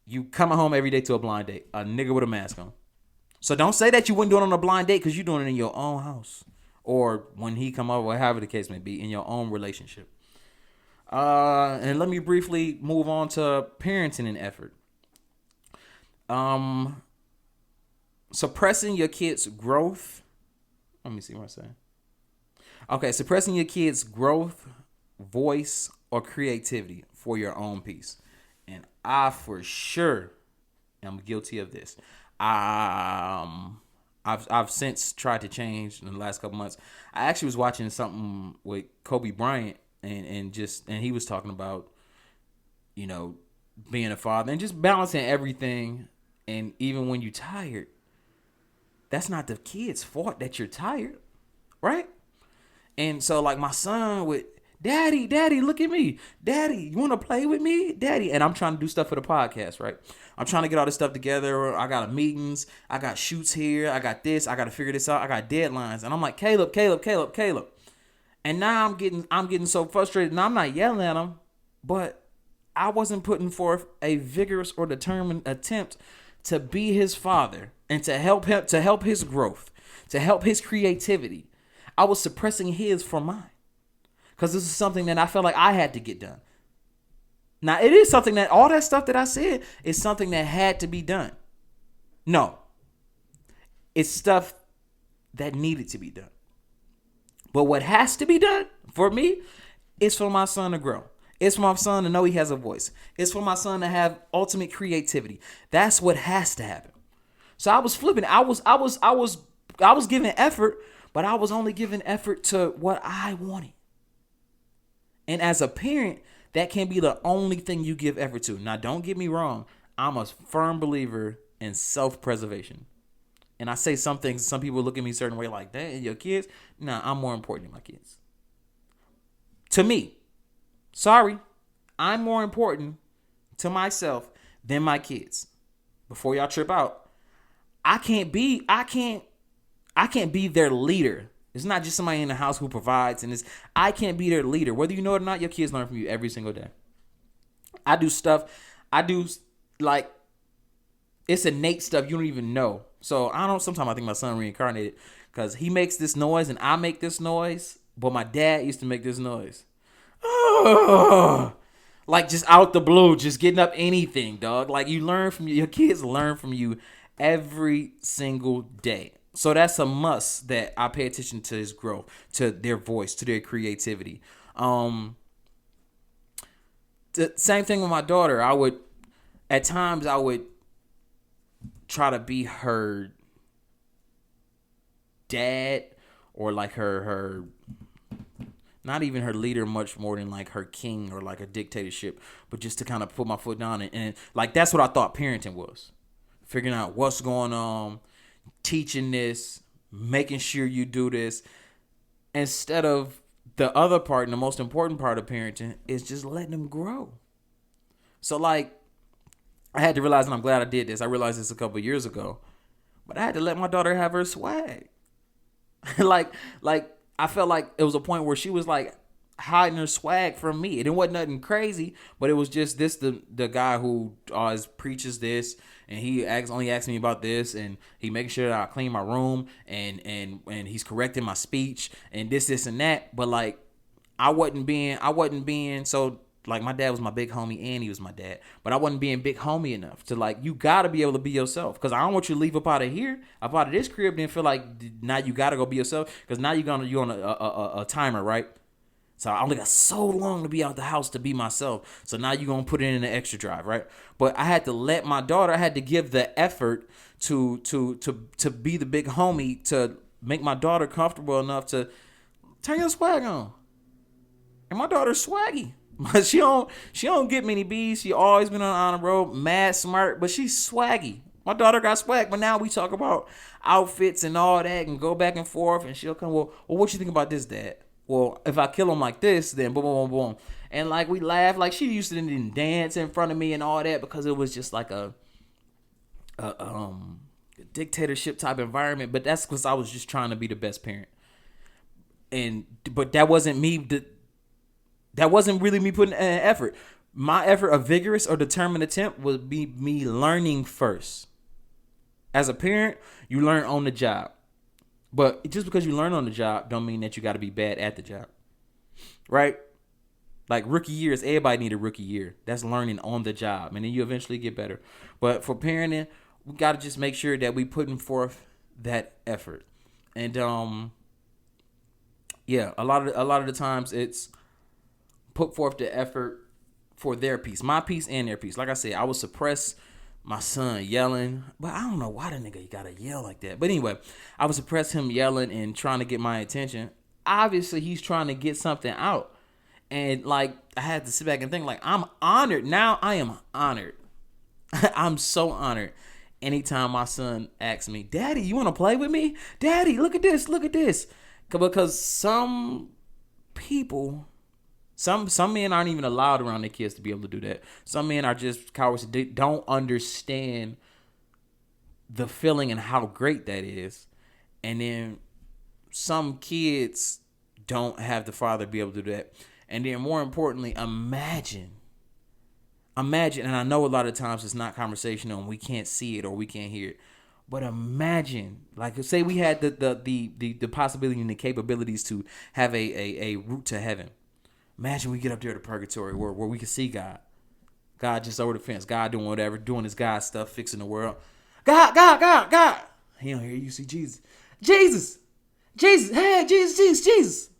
you coming home every day to a blind date. A nigga with a mask on. So don't say that you wouldn't do it on a blind date because you're doing it in your own house. Or when he come over, however the case may be, in your own relationship. And let me briefly move on to parenting and effort. suppressing your kids' growth. Let me see what I'm saying. Okay, suppressing your kids' growth, voice, or creativity for your own peace. And I for sure am guilty of this. I've since tried to change in the last couple months. I actually was watching something with Kobe Bryant and he was talking about, being a father and just balancing everything. And even when you're tired, that's not the kid's fault that you're tired, right? And so like my son would, Daddy, look at me. Daddy, you want to play with me? Daddy. And I'm trying to do stuff for the podcast, right? I'm trying to get all this stuff together. I got meetings. I got shoots here. I got this. I got to figure this out. I got deadlines. And I'm like, Caleb. And now I'm getting so frustrated. And I'm not yelling at him, but I wasn't putting forth a vigorous or determined attempt to be his father and to help his growth, to help his creativity. I was suppressing his for mine. Because this is something that I felt like I had to get done. Now, it is something that all that stuff that I said is something that had to be done. No. It's stuff that needed to be done. But what has to be done for me is for my son to grow. It's for my son to know he has a voice. It's for my son to have ultimate creativity. That's what has to happen. So I was flipping. I was giving effort, but I was only giving effort to what I wanted. And as a parent, that can be the only thing you give effort to. Now, don't get me wrong. I'm a firm believer in self-preservation. And I say some things, some people look at me a certain way like, that and your kids? Nah, I'm more important than my kids. To me. Sorry. I'm more important to myself than my kids. Before y'all trip out, I can't be their leader. It's not just somebody in the house who provides, and I can't be their leader. Whether you know it or not, your kids learn from you every single day. I do like, it's innate stuff you don't even know. So sometimes I think my son reincarnated because he makes this noise and I make this noise, but my dad used to make this noise. Like just out the blue, just getting up anything, dog. Like your kids learn from you every single day. So that's a must that I pay attention to his growth, to their voice, to their creativity. The same thing with my daughter. At times I would try to be her dad or like her not even her leader much more than like her king or like a dictatorship, but just to kind of put my foot down and like that's what I thought parenting was. Figuring out what's going on, teaching this, making sure you do this, instead of the other part and the most important part of parenting is just letting them grow. So like I had to realize, and I'm glad I did this. I realized this a couple of years ago, but I had to let my daughter have her swag. like I felt like it was a point where she was like hiding her swag from me. It wasn't nothing crazy, but it was just the guy who always preaches this, and he only asks me about this, and he making sure that I clean my room, and he's correcting my speech, and this and that. But like I wasn't being so. Like my dad was my big homie and he was my dad, but I wasn't being big homie enough to like, you gotta be able to be yourself. Cause I don't want you to leave up out of here, up out of this crib, then feel like now you gotta go be yourself. Cause now you're on a timer, right? So I only got so long to be out the house to be myself. So now you're gonna put it in the extra drive, right? But I had to let my daughter, I had to give the effort to be the big homie, to make my daughter comfortable enough to turn your swag on. And my daughter's swaggy. She don't get many B's. She always been on the honor roll, mad smart, but she's swaggy. My daughter got swag, but now we talk about outfits and all that and go back and forth, and she'll come, well, what you think about this, Dad? Well, if I kill him like this, then boom, boom, boom, boom. And like we laugh, like she used to didn't dance in front of me and all that because it was just like a dictatorship type environment. But that's because I was just trying to be the best parent. But that wasn't me. That wasn't really me putting an effort. My effort, a vigorous or determined attempt, would be me learning first. As a parent, you learn on the job. But just because you learn on the job don't mean that you got to be bad at the job. Right? Like rookie years, everybody need a rookie year. That's learning on the job. And then you eventually get better. But for parenting, we got to just make sure that we putting forth that effort. And yeah, a lot of the times it's put forth the effort for their peace, my peace and their peace. Like I said, I would suppress my son yelling, but I don't know why the nigga gotta yell like that. But anyway, I would suppress him yelling and trying to get my attention. Obviously, he's trying to get something out. And like, I had to sit back and think, like, I'm honored. Now I am honored. I'm so honored. Anytime my son asks me, Daddy, you want to play with me? Daddy, look at this. Look at this. Because some people, some men aren't even allowed around their kids to be able to do that. Some men are just cowards. They don't understand the feeling and how great that is. And then some kids don't have the father be able to do that. And then more importantly, imagine, and I know a lot of times it's not conversational and we can't see it or we can't hear it, but imagine, like, say we had the possibility and the capabilities to have a route to heaven. Imagine we get up there to purgatory where we can see God. God just over the fence. God doing whatever, doing his God stuff, fixing the world. God. He don't hear you. See Jesus. Jesus. Hey, Jesus.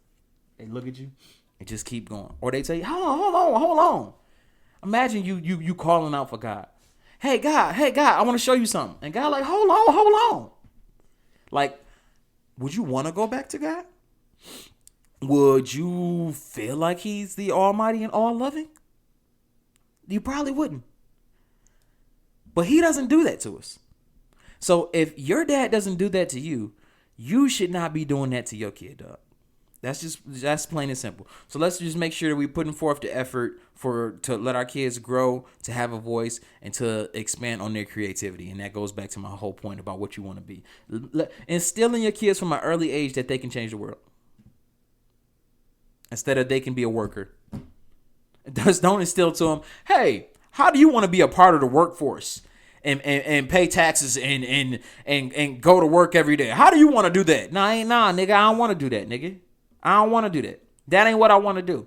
They look at you and just keep going. Or they tell you, hold on. Imagine you calling out for God. Hey God, I want to show you something. And God like, hold on. Like, would you want to go back to God? Would you feel like he's the almighty and all loving? You probably wouldn't. But he doesn't do that to us. So if your dad doesn't do that to you, you should not be doing that to your kid, dog. That's plain and simple. So let's just make sure that we're putting forth the effort to let our kids grow, to have a voice, and to expand on their creativity. And that goes back to my whole point about what you want to be. Instill in your kids from an early age that they can change the world. Instead of they can be a worker. Just don't instill to them, hey, how do you want to be a part of the workforce and pay taxes and go to work every day? How do you want to do that? Nah, nigga, I don't want to do that, nigga. I don't want to do that. That ain't what I want to do.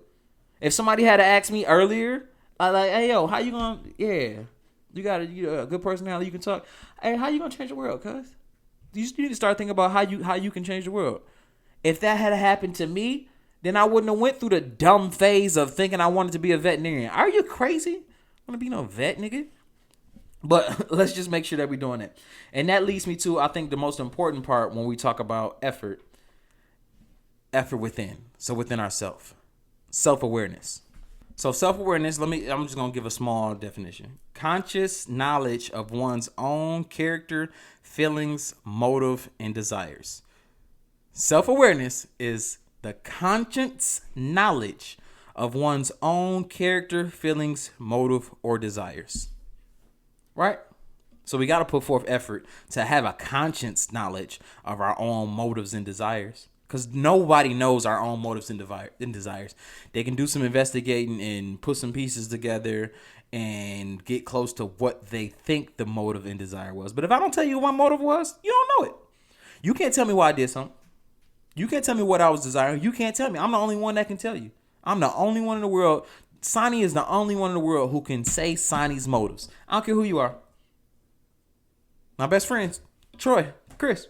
If somebody had to ask me earlier, like, hey, yo, how you gonna, you got a good personality, you can talk. Hey, how you gonna change the world, cuz? You need to start thinking about how you can change the world. If that had happened to me, then I wouldn't have went through the dumb phase of thinking I wanted to be a veterinarian. Are you crazy? I want to be no vet, nigga. But let's just make sure that we're doing it. And that leads me to, I think, the most important part when we talk about effort within. So within ourselves. Self-awareness. So self-awareness, I'm just going to give a small definition. Conscious knowledge of one's own character, feelings, motive, and desires. Self-awareness is the conscious knowledge of one's own character, feelings, motive, or desires. Right? So we got to put forth effort to have a conscious knowledge of our own motives and desires. Because nobody knows our own motives and desires. They can do some investigating and put some pieces together and get close to what they think the motive and desire was. But if I don't tell you what my motive was, you don't know it. You can't tell me why I did something. You can't tell me what I was desiring. You can't tell me. I'm the only one that can tell you. I'm the only one in the world. Sonny is the only one in the world who can say Sonny's motives. I don't care who you are. My best friends, Troy, Chris.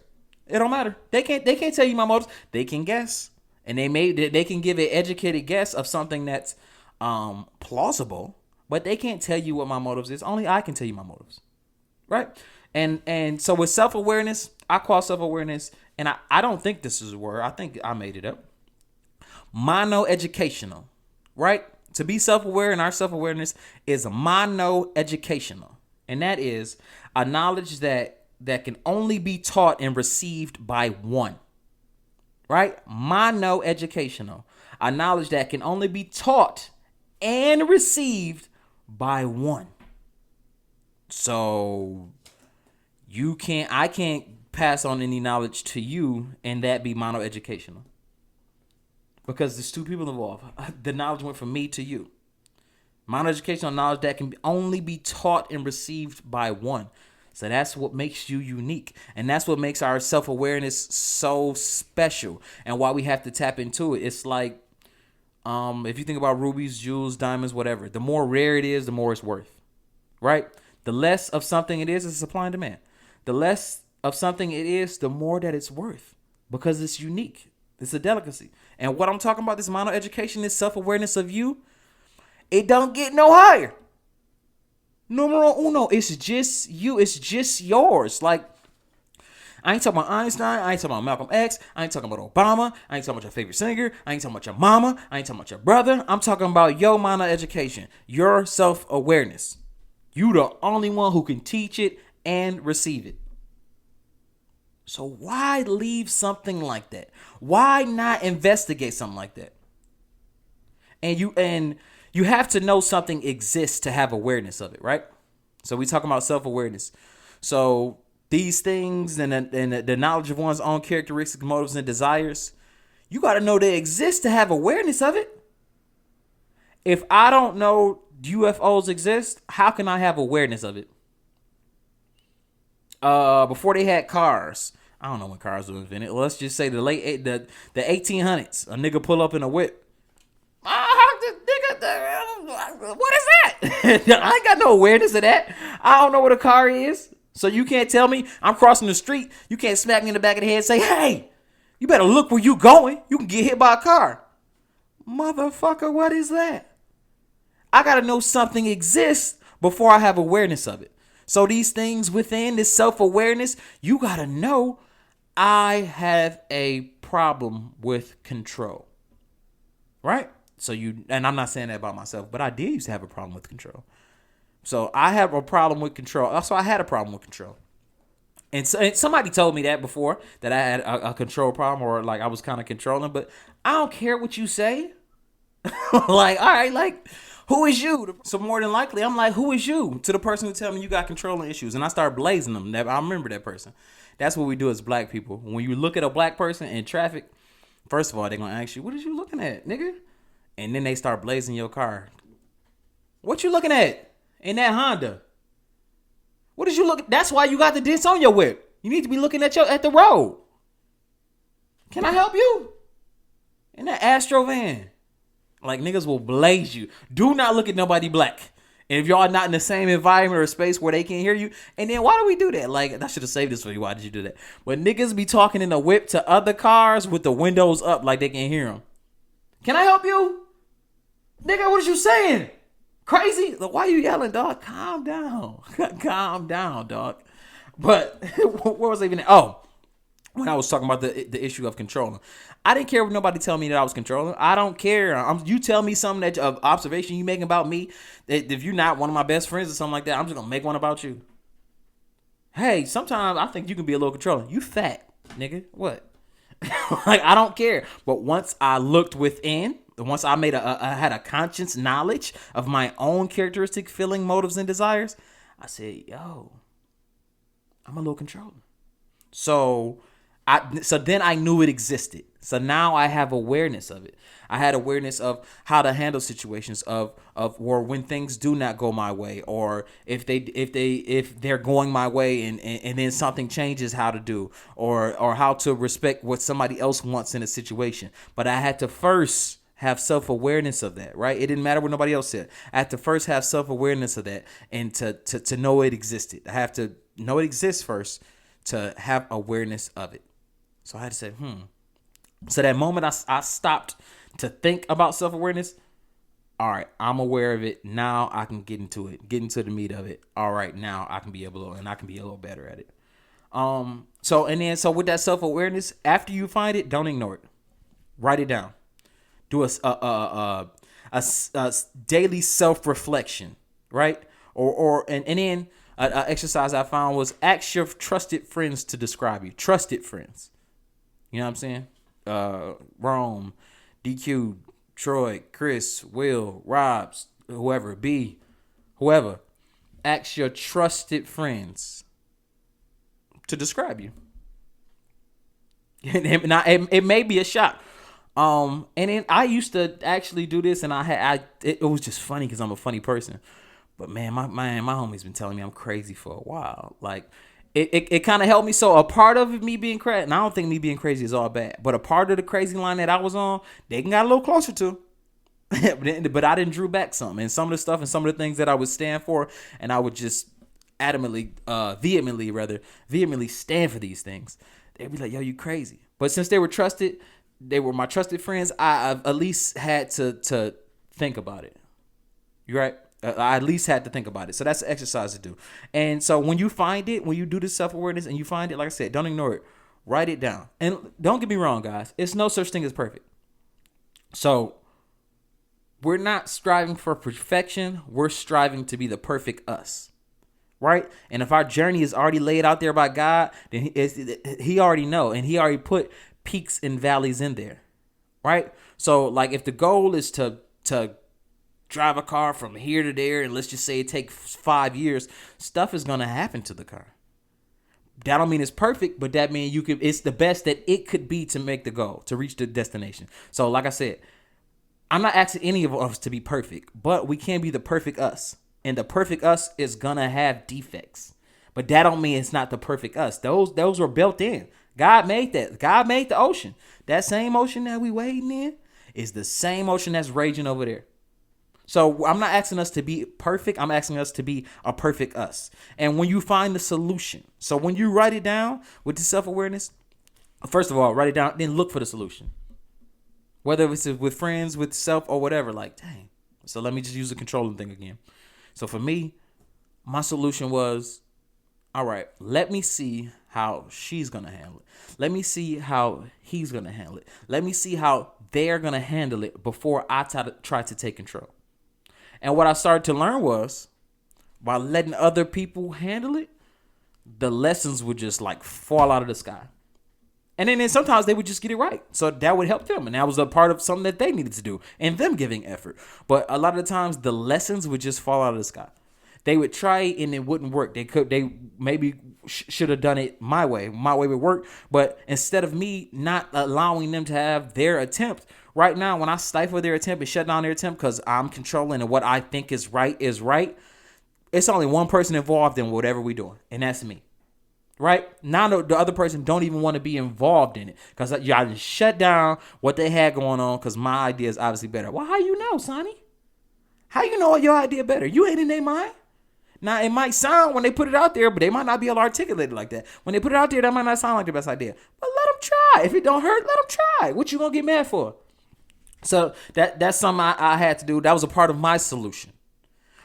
It don't matter. They can't tell you my motives. They can guess. And they can give an educated guess of something that's plausible, but they can't tell you what my motives is. Only I can tell you my motives. Right? And so with self-awareness, I call self-awareness, and I don't think this is a word. I think I made it up. Mono-educational. Right? To be self-aware and our self-awareness is mono-educational. And that is a knowledge that can only be taught and received by one. Right? Mono-educational. A knowledge that can only be taught and received by one. So I can't pass on any knowledge to you and that be mono-educational. Because there's two people involved. The knowledge went from me to you. Mono-educational knowledge that can only be taught and received by one. So that's what makes you unique. And that's what makes our self-awareness so special. And why we have to tap into it. It's like, if you think about rubies, jewels, diamonds, whatever. The more rare it is, the more it's worth. Right? The less of something it is supply and demand. The less of something it is, the more that it's worth because it's unique. It's a delicacy. And what I'm talking about, this amount of education, this self-awareness of you, it don't get no higher. Numero uno. It's just you. It's just yours. Like, I ain't talking about Einstein. I ain't talking about Malcolm X. I ain't talking about Obama. I ain't talking about your favorite singer. I ain't talking about your mama. I ain't talking about your brother. I'm talking about your amount of education, your self-awareness. You the only one who can teach it and receive it. So why leave something like that? Why not investigate something like that? And you have to know something exists to have awareness of it, right? So we talking about self-awareness. So these things and the knowledge of one's own characteristics, motives, and desires, you got to know they exist to have awareness of it. If I don't know UFOs exist, how can I have awareness of it? Before they had cars, I don't know when cars were invented. Let's just say the 1800s. A nigga pull up in a whip. What is that? I ain't got no awareness of that. I don't know what a car is. So you can't tell me I'm crossing the street. You can't smack me in the back of the head and say, hey, you better look where you going. You can get hit by a car. Motherfucker, what is that? I got to know something exists before I have awareness of it. So these things within this self-awareness, you got to know I have a problem with control. Right? So and I'm not saying that about myself, but I did used to have a problem with control. So I have a problem with control. Also, I had a problem with control. And somebody told me that before, that I had a control problem, or like I was kind of controlling, but I don't care what you say. Like, all right, like, who is you? So more than likely, I'm like, who is you? To the person who tell me you got controlling issues. And I start blazing them. I remember that person. That's what we do as black people. When you look at a black person in traffic, first of all, they're going to ask you, what is you looking at, nigga? And then they start blazing your car. What you looking at in that Honda? What is you looking? That's why you got the dents on your whip. You need to be looking at the road. Can I help you? In that Astro van. Like, niggas will blaze you. Do not look at nobody black. And if y'all not in the same environment or space where they can hear you, and then why do we do that? Like, I should have saved this for you. Why did you do that? But niggas be talking in a whip to other cars with the windows up like they can hear them. Can I help you? Nigga, what is you saying? Crazy? Like, why you yelling, dog? Calm down. Calm down, dog. But where was I even at? Oh, when I was talking about the issue of controlling. I didn't care if nobody tell me that I was controlling. I don't care. You tell me something that of observation you making about me, that if you're not one of my best friends or something like that, I'm just going to make one about you. Hey, sometimes I think you can be a little controlling. You fat, nigga. What? Like, I don't care. But once I looked within, once I I had a conscious knowledge of my own characteristic, feeling, motives, and desires, I said, yo, I'm a little controlling. So then I knew it existed. So now I have awareness of it. I had awareness of how to handle situations or when things do not go my way, or if they're going my way and then something changes, how to do, or how to respect what somebody else wants in a situation. But I had to first have self-awareness of that, right? It didn't matter what nobody else said. I had to first have self-awareness of that and to know it existed. I have to know it exists first to have awareness of it. So I had to say, So that moment I stopped to think about self-awareness. All right, I'm aware of it. Now I can get into it, get into the meat of it. All right, now I can be able to, and I can be a little better at it. So with that self-awareness, after you find it, don't ignore it. Write it down. Do a daily self-reflection, right? And then an exercise I found was ask your trusted friends to describe you. Trusted friends. You know what I'm saying? Rome, DQ, Troy, Chris, Will, Robs, whoever, B, whoever. Ask your trusted friends to describe you. It may be a shock. And then I used to actually do this, and it was just funny because I'm a funny person. But man, my homie's been telling me I'm crazy for a while. Like, it kind of helped me. So a part of me being crazy, and I don't think me being crazy is all bad, but a part of the crazy line that I was on, they got a little closer to. But I didn't drew back some. And some of the stuff and some of the things that I would stand for, and I would just vehemently stand for these things, they'd be like, yo, you crazy. But since they were my trusted friends, I've at least had to think about it. You're right. I at least had to think about it. So that's an exercise to do. And so when you find it, when you do this self-awareness and you find it, like I said, don't ignore it. Write it down. And don't get me wrong, guys. It's no such thing as perfect. So we're not striving for perfection. We're striving to be the perfect us. Right? And if our journey is already laid out there by God, then he already know. And he already put peaks and valleys in there. Right? So like if the goal is to drive a car from here to there, and let's just say it takes 5 years, stuff is going to happen to the car. That don't mean it's perfect, but that means it's the best that it could be to make the goal, to reach the destination. So like I said, I'm not asking any of us to be perfect, but we can be the perfect us. And the perfect us is going to have defects. But that don't mean it's not the perfect us. Those were built in. God made that. God made the ocean. That same ocean that we wading in is the same ocean that's raging over there. So I'm not asking us to be perfect. I'm asking us to be a perfect us. And when you find the solution, so when you write it down with the self-awareness, first of all, write it down, then look for the solution. Whether it's with friends, with self, or whatever, like, dang. So let me just use the controlling thing again. So for me, my solution was, all right, let me see how she's going to handle it. Let me see how he's going to handle it. Let me see how they're going to handle it before I try to take control. And what I started to learn was, by letting other people handle it, the lessons would just like fall out of the sky. And then sometimes they would just get it right. So that would help them. And that was a part of something that they needed to do and them giving effort. But a lot of the times the lessons would just fall out of the sky. They would try and it wouldn't work. They maybe should have done it my way. My way would work. But instead of me not allowing them to have their attempt, right now, when I stifle their attempt and shut down their attempt because I'm controlling and what I think is right, it's only one person involved in whatever we're doing, and that's me. Right? Now the other person don't even want to be involved in it because y'all just shut down what they had going on because my idea is obviously better. Well, how you know, Sonny? How you know your idea better? You ain't in their mind. Now, it might sound when they put it out there, but they might not be able to articulate it like that. When they put it out there, that might not sound like the best idea. But let them try. If it don't hurt, let them try. What you gonna get mad for? So that's something I had to do. That was a part of my solution.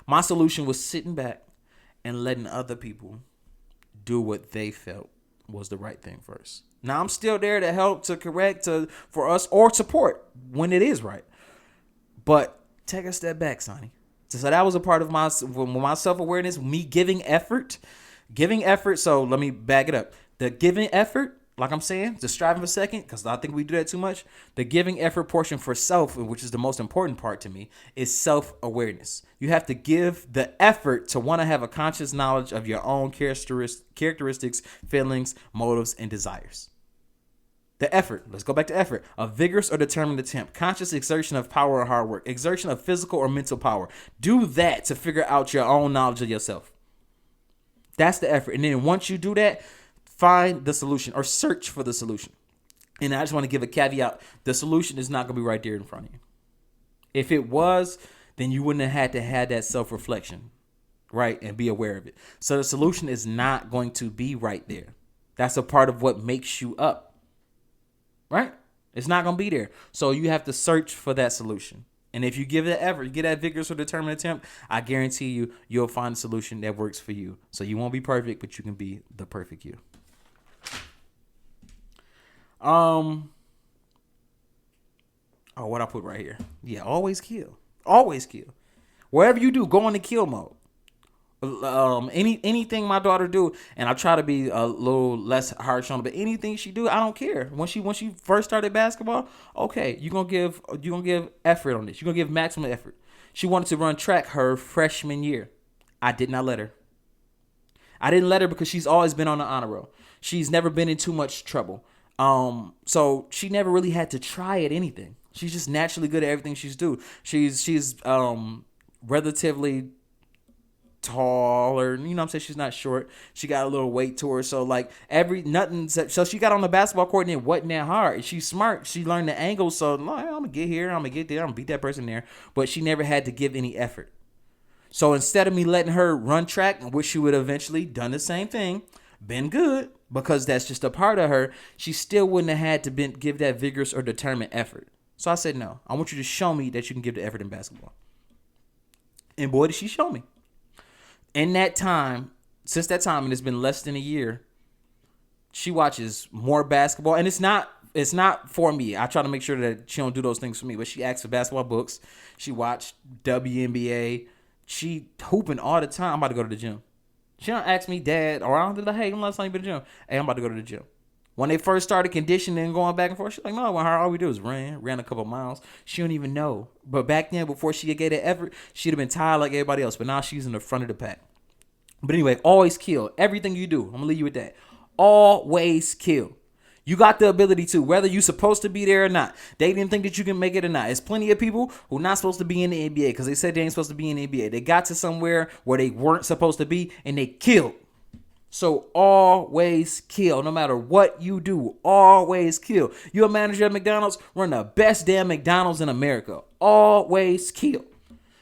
My solution was sitting back and letting other people do what they felt was the right thing first. Now, I'm still there to help, to correct, for us, or support when it is right. But take a step back, Sonny. So that was a part of my self-awareness, me giving effort. So let me back it up. The giving effort, like I'm saying, just striving for a second, because I think we do that too much. The giving effort portion for self, which is the most important part to me, is self-awareness. You have to give the effort to want to have a conscious knowledge of your own characteristics, feelings, motives, and desires. The effort, let's go back to effort. A vigorous or determined attempt, conscious exertion of power or hard work, exertion of physical or mental power. Do that to figure out your own knowledge of yourself. That's the effort. And then once you do that, find the solution or search for the solution. And I just want to give a caveat. The solution is not going to be right there in front of you. If it was, then you wouldn't have had to have that self-reflection, right? And be aware of it. So the solution is not going to be right there. That's a part of what makes you up. Right? It's not going to be there. So you have to search for that solution. And if you give it effort, you get that vigorous or determined attempt, I guarantee you'll find a solution that works for you. So you won't be perfect, but you can be the perfect you. Oh, what I put right here. Yeah, always kill. Always kill. Wherever you do, go into kill mode. Anything my daughter do, and I try to be a little less harsh on her, but anything she do, I don't care. When she first started basketball, okay, you're gonna give effort on this. You're gonna give maximum effort. She wanted to run track her freshman year. I did not let her. I didn't let her because she's always been on the honor roll. She's never been in too much trouble. So she never really had to try at anything. She's just naturally good at everything she's do. She's relatively tall, or you know what I'm saying, she's not short. She got a little weight to her, so like so she got on the basketball court and it wasn't that hard. She's smart. She learned the angles, so I'm gonna get here, I'm gonna get there, I'm gonna beat that person there. But she never had to give any effort. So instead of me letting her run track, I wish she would have eventually done the same thing, been good, because that's just a part of her, she still wouldn't have had to give that vigorous or determined effort. So I said, no, I want you to show me that you can give the effort in basketball. And boy, did she show me. In that time, since that time, and it's been less than a year, she watches more basketball. And it's not for me. I try to make sure that she don't do those things for me. But she asks for basketball books. She watched WNBA. She hooping all the time. I'm about to go to the gym. She don't ask me, Dad, or I don't be like, hey, when last time you been to the gym? Hey, I'm about to go to the gym. When they first started conditioning and going back and forth, she's like, no, all we do is ran a couple miles. She don't even know. But back then, before she get that effort, she'd have been tired like everybody else. But now she's in the front of the pack. But anyway, always kill. Everything you do, I'm going to leave you with that. Always kill. You got the ability to, whether you're supposed to be there or not. They didn't think that you can make it or not. There's plenty of people who are not supposed to be in the NBA because they said they ain't supposed to be in the NBA. They got to somewhere where they weren't supposed to be and they killed. So always kill. No matter what you do, always kill. You a manager at McDonald's, run the best damn McDonald's in America. Always kill.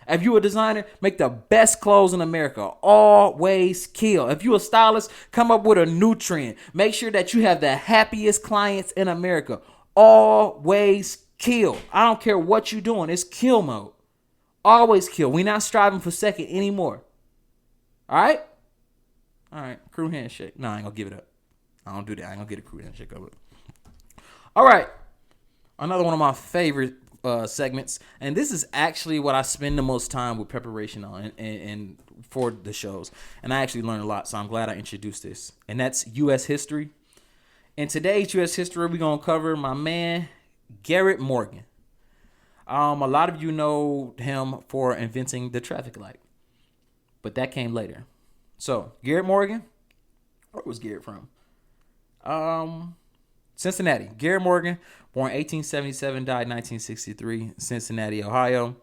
If you a designer, make the best clothes in America. Always kill. If you a stylist, come up with a new trend. Make sure that you have the happiest clients in America. Always kill. I don't care what you're doing. It's kill mode. Always kill. We're not striving for second anymore. All right? All right. Crew handshake. No, I ain't going to give it up. I don't do that. I ain't going to get a crew handshake over it. All right. Another one of my favorite segments, and this is actually what I spend the most time with preparation on and for the shows, and I actually learned a lot, so I'm glad I introduced this, and that's U.S. history. In today's U.S. history, we're going to cover my man Garrett Morgan. A lot of you know him for inventing the traffic light, but that came later. So Garrett Morgan, where was Garrett from? Cincinnati. Garrett Morgan, born 1877, died 1963, Cincinnati, Ohio.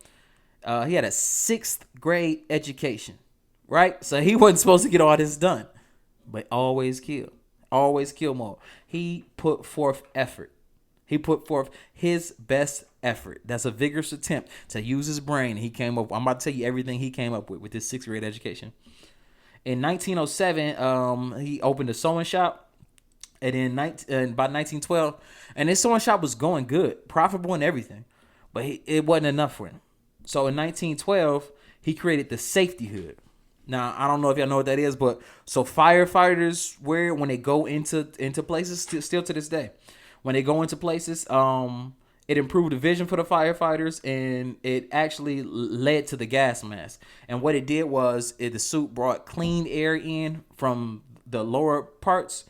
He had a 6th grade education, right? So he wasn't supposed to get all this done, but always kill mode. He put forth effort. He put forth his best effort. That's a vigorous attempt to use his brain. He came up, I'm about to tell you everything he came up with his 6th grade education. In 1907, he opened a sewing shop. And in by 1912, and his sewing shop was going good, profitable and everything, but it wasn't enough for him. So in 1912, he created the safety hood. Now, I don't know if y'all know what that is, but so firefighters wear it when they go into places, still to this day. When they go into places, it improved the vision for the firefighters, and it actually led to the gas mask. And what it did was the suit brought clean air in from the lower parts,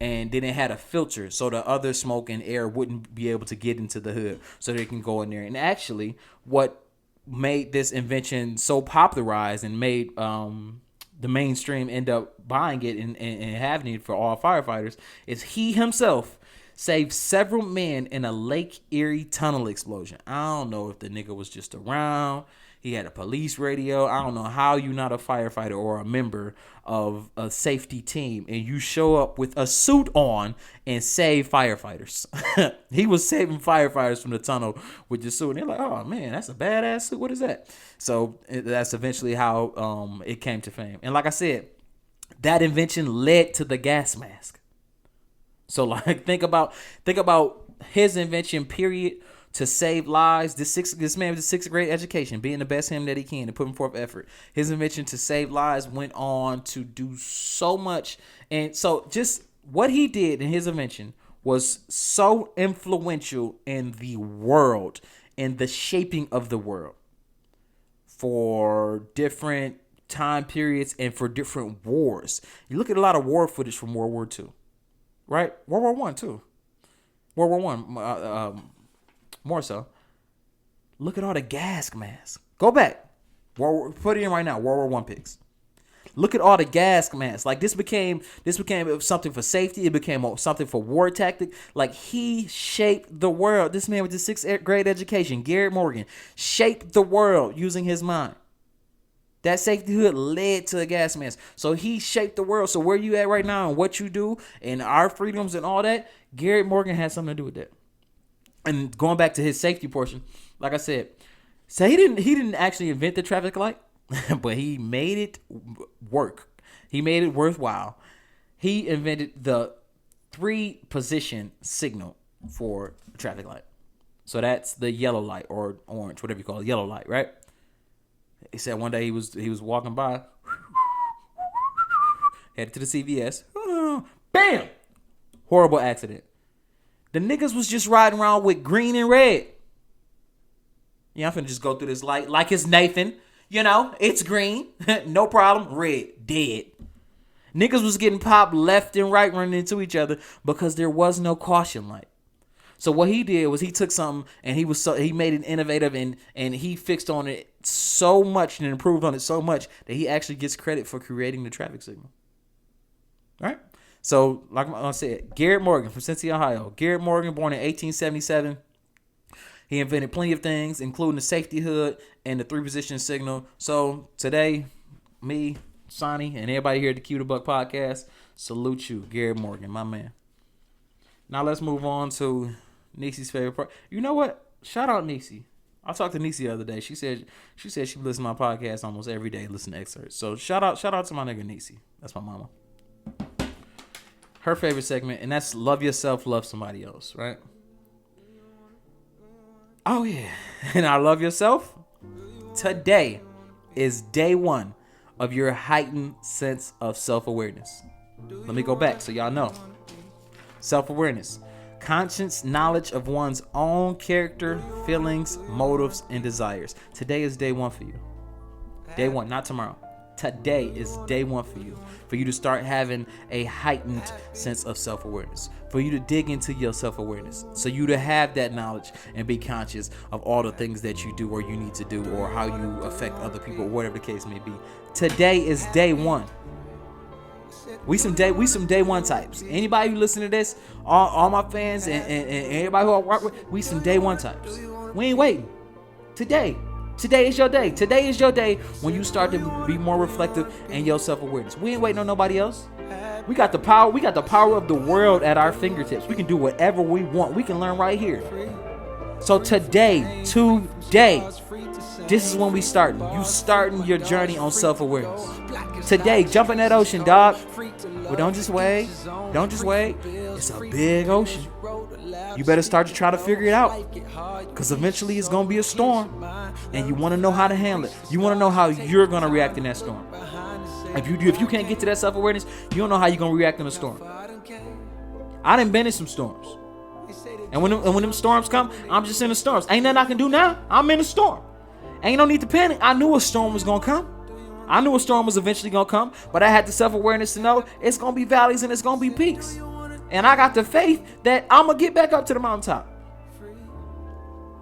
and then it had a filter so the other smoke and air wouldn't be able to get into the hood, so they can go in there. And actually, what made this invention so popularized and made the mainstream end up buying it and having it for all firefighters is he himself saved several men in a Lake Erie tunnel explosion. I don't know if the nigga was just around. He had a police radio. I don't know how you're not a firefighter or a member of a safety team and you show up with a suit on and save firefighters. He was saving firefighters from the tunnel with the suit. And they're like, oh, man, that's a badass suit. What is that? So that's eventually how it came to fame. And like I said, that invention led to the gas mask. So like think about his invention, period, to save lives. This man with a 6th grade education, being the best him that he can and putting forth effort. His invention to save lives went on to do so much. And so just what he did in his invention was so influential in the world, in the shaping of the world for different time periods and for different wars. You look at a lot of war footage from World War II, right? World War One too. World War One, more so. Look at all the gas masks. Go back. Put it in right now. World War One pics. Look at all the gas masks. Like this became something for safety. It became something for war tactic. Like he shaped the world. This man with the 6th grade education, Garrett Morgan, shaped the world using his mind. That safety hood led to a gas mask. So he shaped the world. So where you at right now and what you do and our freedoms and all that, Garrett Morgan had something to do with that. And going back to his safety portion, like I said, so he didn't actually invent the traffic light, but he made it work. He made it worthwhile. He invented the 3-position signal for a traffic light. So that's the yellow light or orange, whatever you call it, yellow light, right? He said one day he was walking by, headed to the CVS, bam, horrible accident. The niggas was just riding around with green and red. Yeah, I'm finna just go through this light like it's Nathan. You know, it's green, no problem. Red, dead. Niggas was getting popped left and right running into each other because there was no caution light. So what he did was he took something and he made it innovative and he fixed on it so much and improved on it so much that he actually gets credit for creating the traffic signal. Right? So like I said, Garrett Morgan from Cincinnati, Ohio. Garrett Morgan, born in 1877. He invented plenty of things, including the safety hood and the 3-position signal. So today, me, Sonny, and everybody here at the Q the Buck podcast, salute you, Garrett Morgan, my man. Now let's move on to Niecy's favorite part. You know what? Shout out Niecy. I talked to Niecy the other day. She said she listens to my podcast almost every day, listen to excerpts. So shout out to my nigga Niecy. That's my mama. Her favorite segment, and that's love yourself, love somebody else, right? Oh yeah. And I love yourself. Today is day 1 of your heightened sense of self-awareness. Let me go back so y'all know. Self-awareness. Conscious knowledge of one's own character, feelings, motives, and desires. Today is day 1 for you. Day 1, not tomorrow. Today is day 1 for you. For you to start having a heightened sense of self-awareness. For you to dig into your self-awareness. So you to have that knowledge and be conscious of all the things that you do or you need to do or how you affect other people, whatever the case may be. Today is day 1. We some day 1 types. Anybody who listen to this, all my fans and everybody who I work with, we some day 1 types. We ain't waiting. Today is your day. Today is your day when you start to be more reflective in your self-awareness. We ain't waiting on nobody else. We got the power. We got the power of the world at our fingertips. We can do whatever we want. We can learn right here. So today, this is when we start. You starting your journey on self-awareness. Today, jump in that ocean, dog. But don't just wait. It's a big ocean. You better start to try to figure it out. Because eventually it's going to be a storm. And you want to know how to handle it. You want to know how you're going to react in that storm. If you can't get to that self-awareness, you don't know how you're going to react in a storm. I done been in some storms. And when them storms come, I'm just in the storms. Ain't nothing I can do now. I'm in a storm. Ain't no need to panic. I knew a storm was going to come. I knew a storm was eventually going to come. But I had the self-awareness to know it's going to be valleys and it's going to be peaks. And I got the faith that I'm going to get back up to the mountaintop.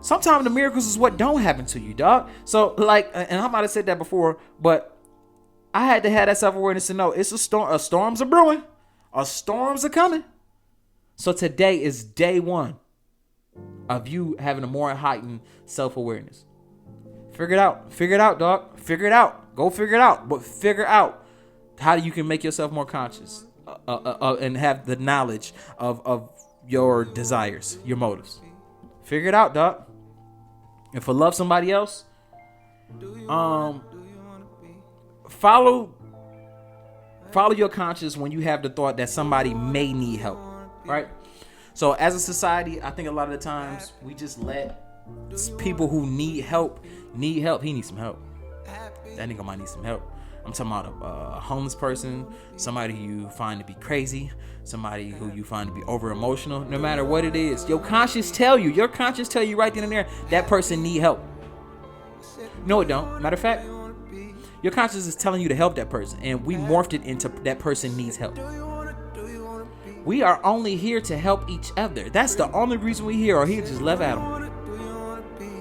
Sometimes the miracles is what don't happen to you, dog. So, like, and I might have said that before, but I had to have that self-awareness to know it's a storm. Storms are brewing. Storms are coming. So today is day 1 of you having a more heightened self-awareness. Figure it out. Figure it out, dog. Figure it out. Go figure it out. But figure out how you can make yourself more conscious and have the knowledge of your desires, your motives. Figure it out, dog. And for love somebody else, follow your conscience when you have the thought that somebody may need help, right? So as a society, I think a lot of the times we just let people who need help. He needs some help. That nigga might need some help. I'm talking about a homeless person, somebody who you find to be crazy, somebody who you find to be over emotional. No matter what it is, your conscience tell you right then and there that person need help. No, it don't. Matter of fact, your conscience is telling you to help that person, and we morphed it into that person needs help. We are only here to help each other. That's the only reason we're here, or he just left Adam.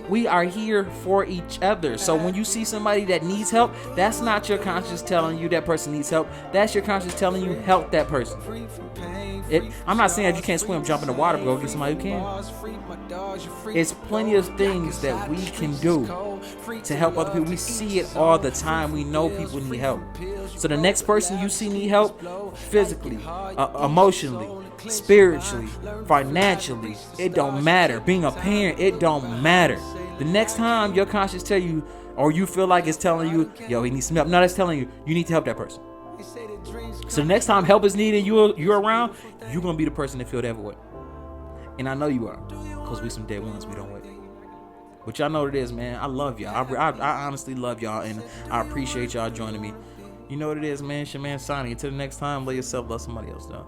We are here for each other. So when you see somebody that needs help, that's not your conscience telling you that person needs help. That's your conscience telling you help that person. I'm not saying that you can't swim, jump in the water, but go get somebody who can. It's plenty of things that we can do to help other people. We see it all the time. We know people need help. So the next person you see need help, physically, emotionally, spiritually, financially, it don't matter. Being a parent, it don't matter. The next time your conscience tell you, or you feel like it's telling you, yo, he needs some help. No, that's telling you, you need to help that person. So the next time help is needed, you're around, you're gonna be the person that feel that way. And I know you are, cause we some dead ones. We don't wait. But y'all know what it is, man. I love y'all. I honestly love y'all, and I appreciate y'all joining me. You know what it is, man. It's your man Sonny. Until the next time, love yourself, love somebody else, though.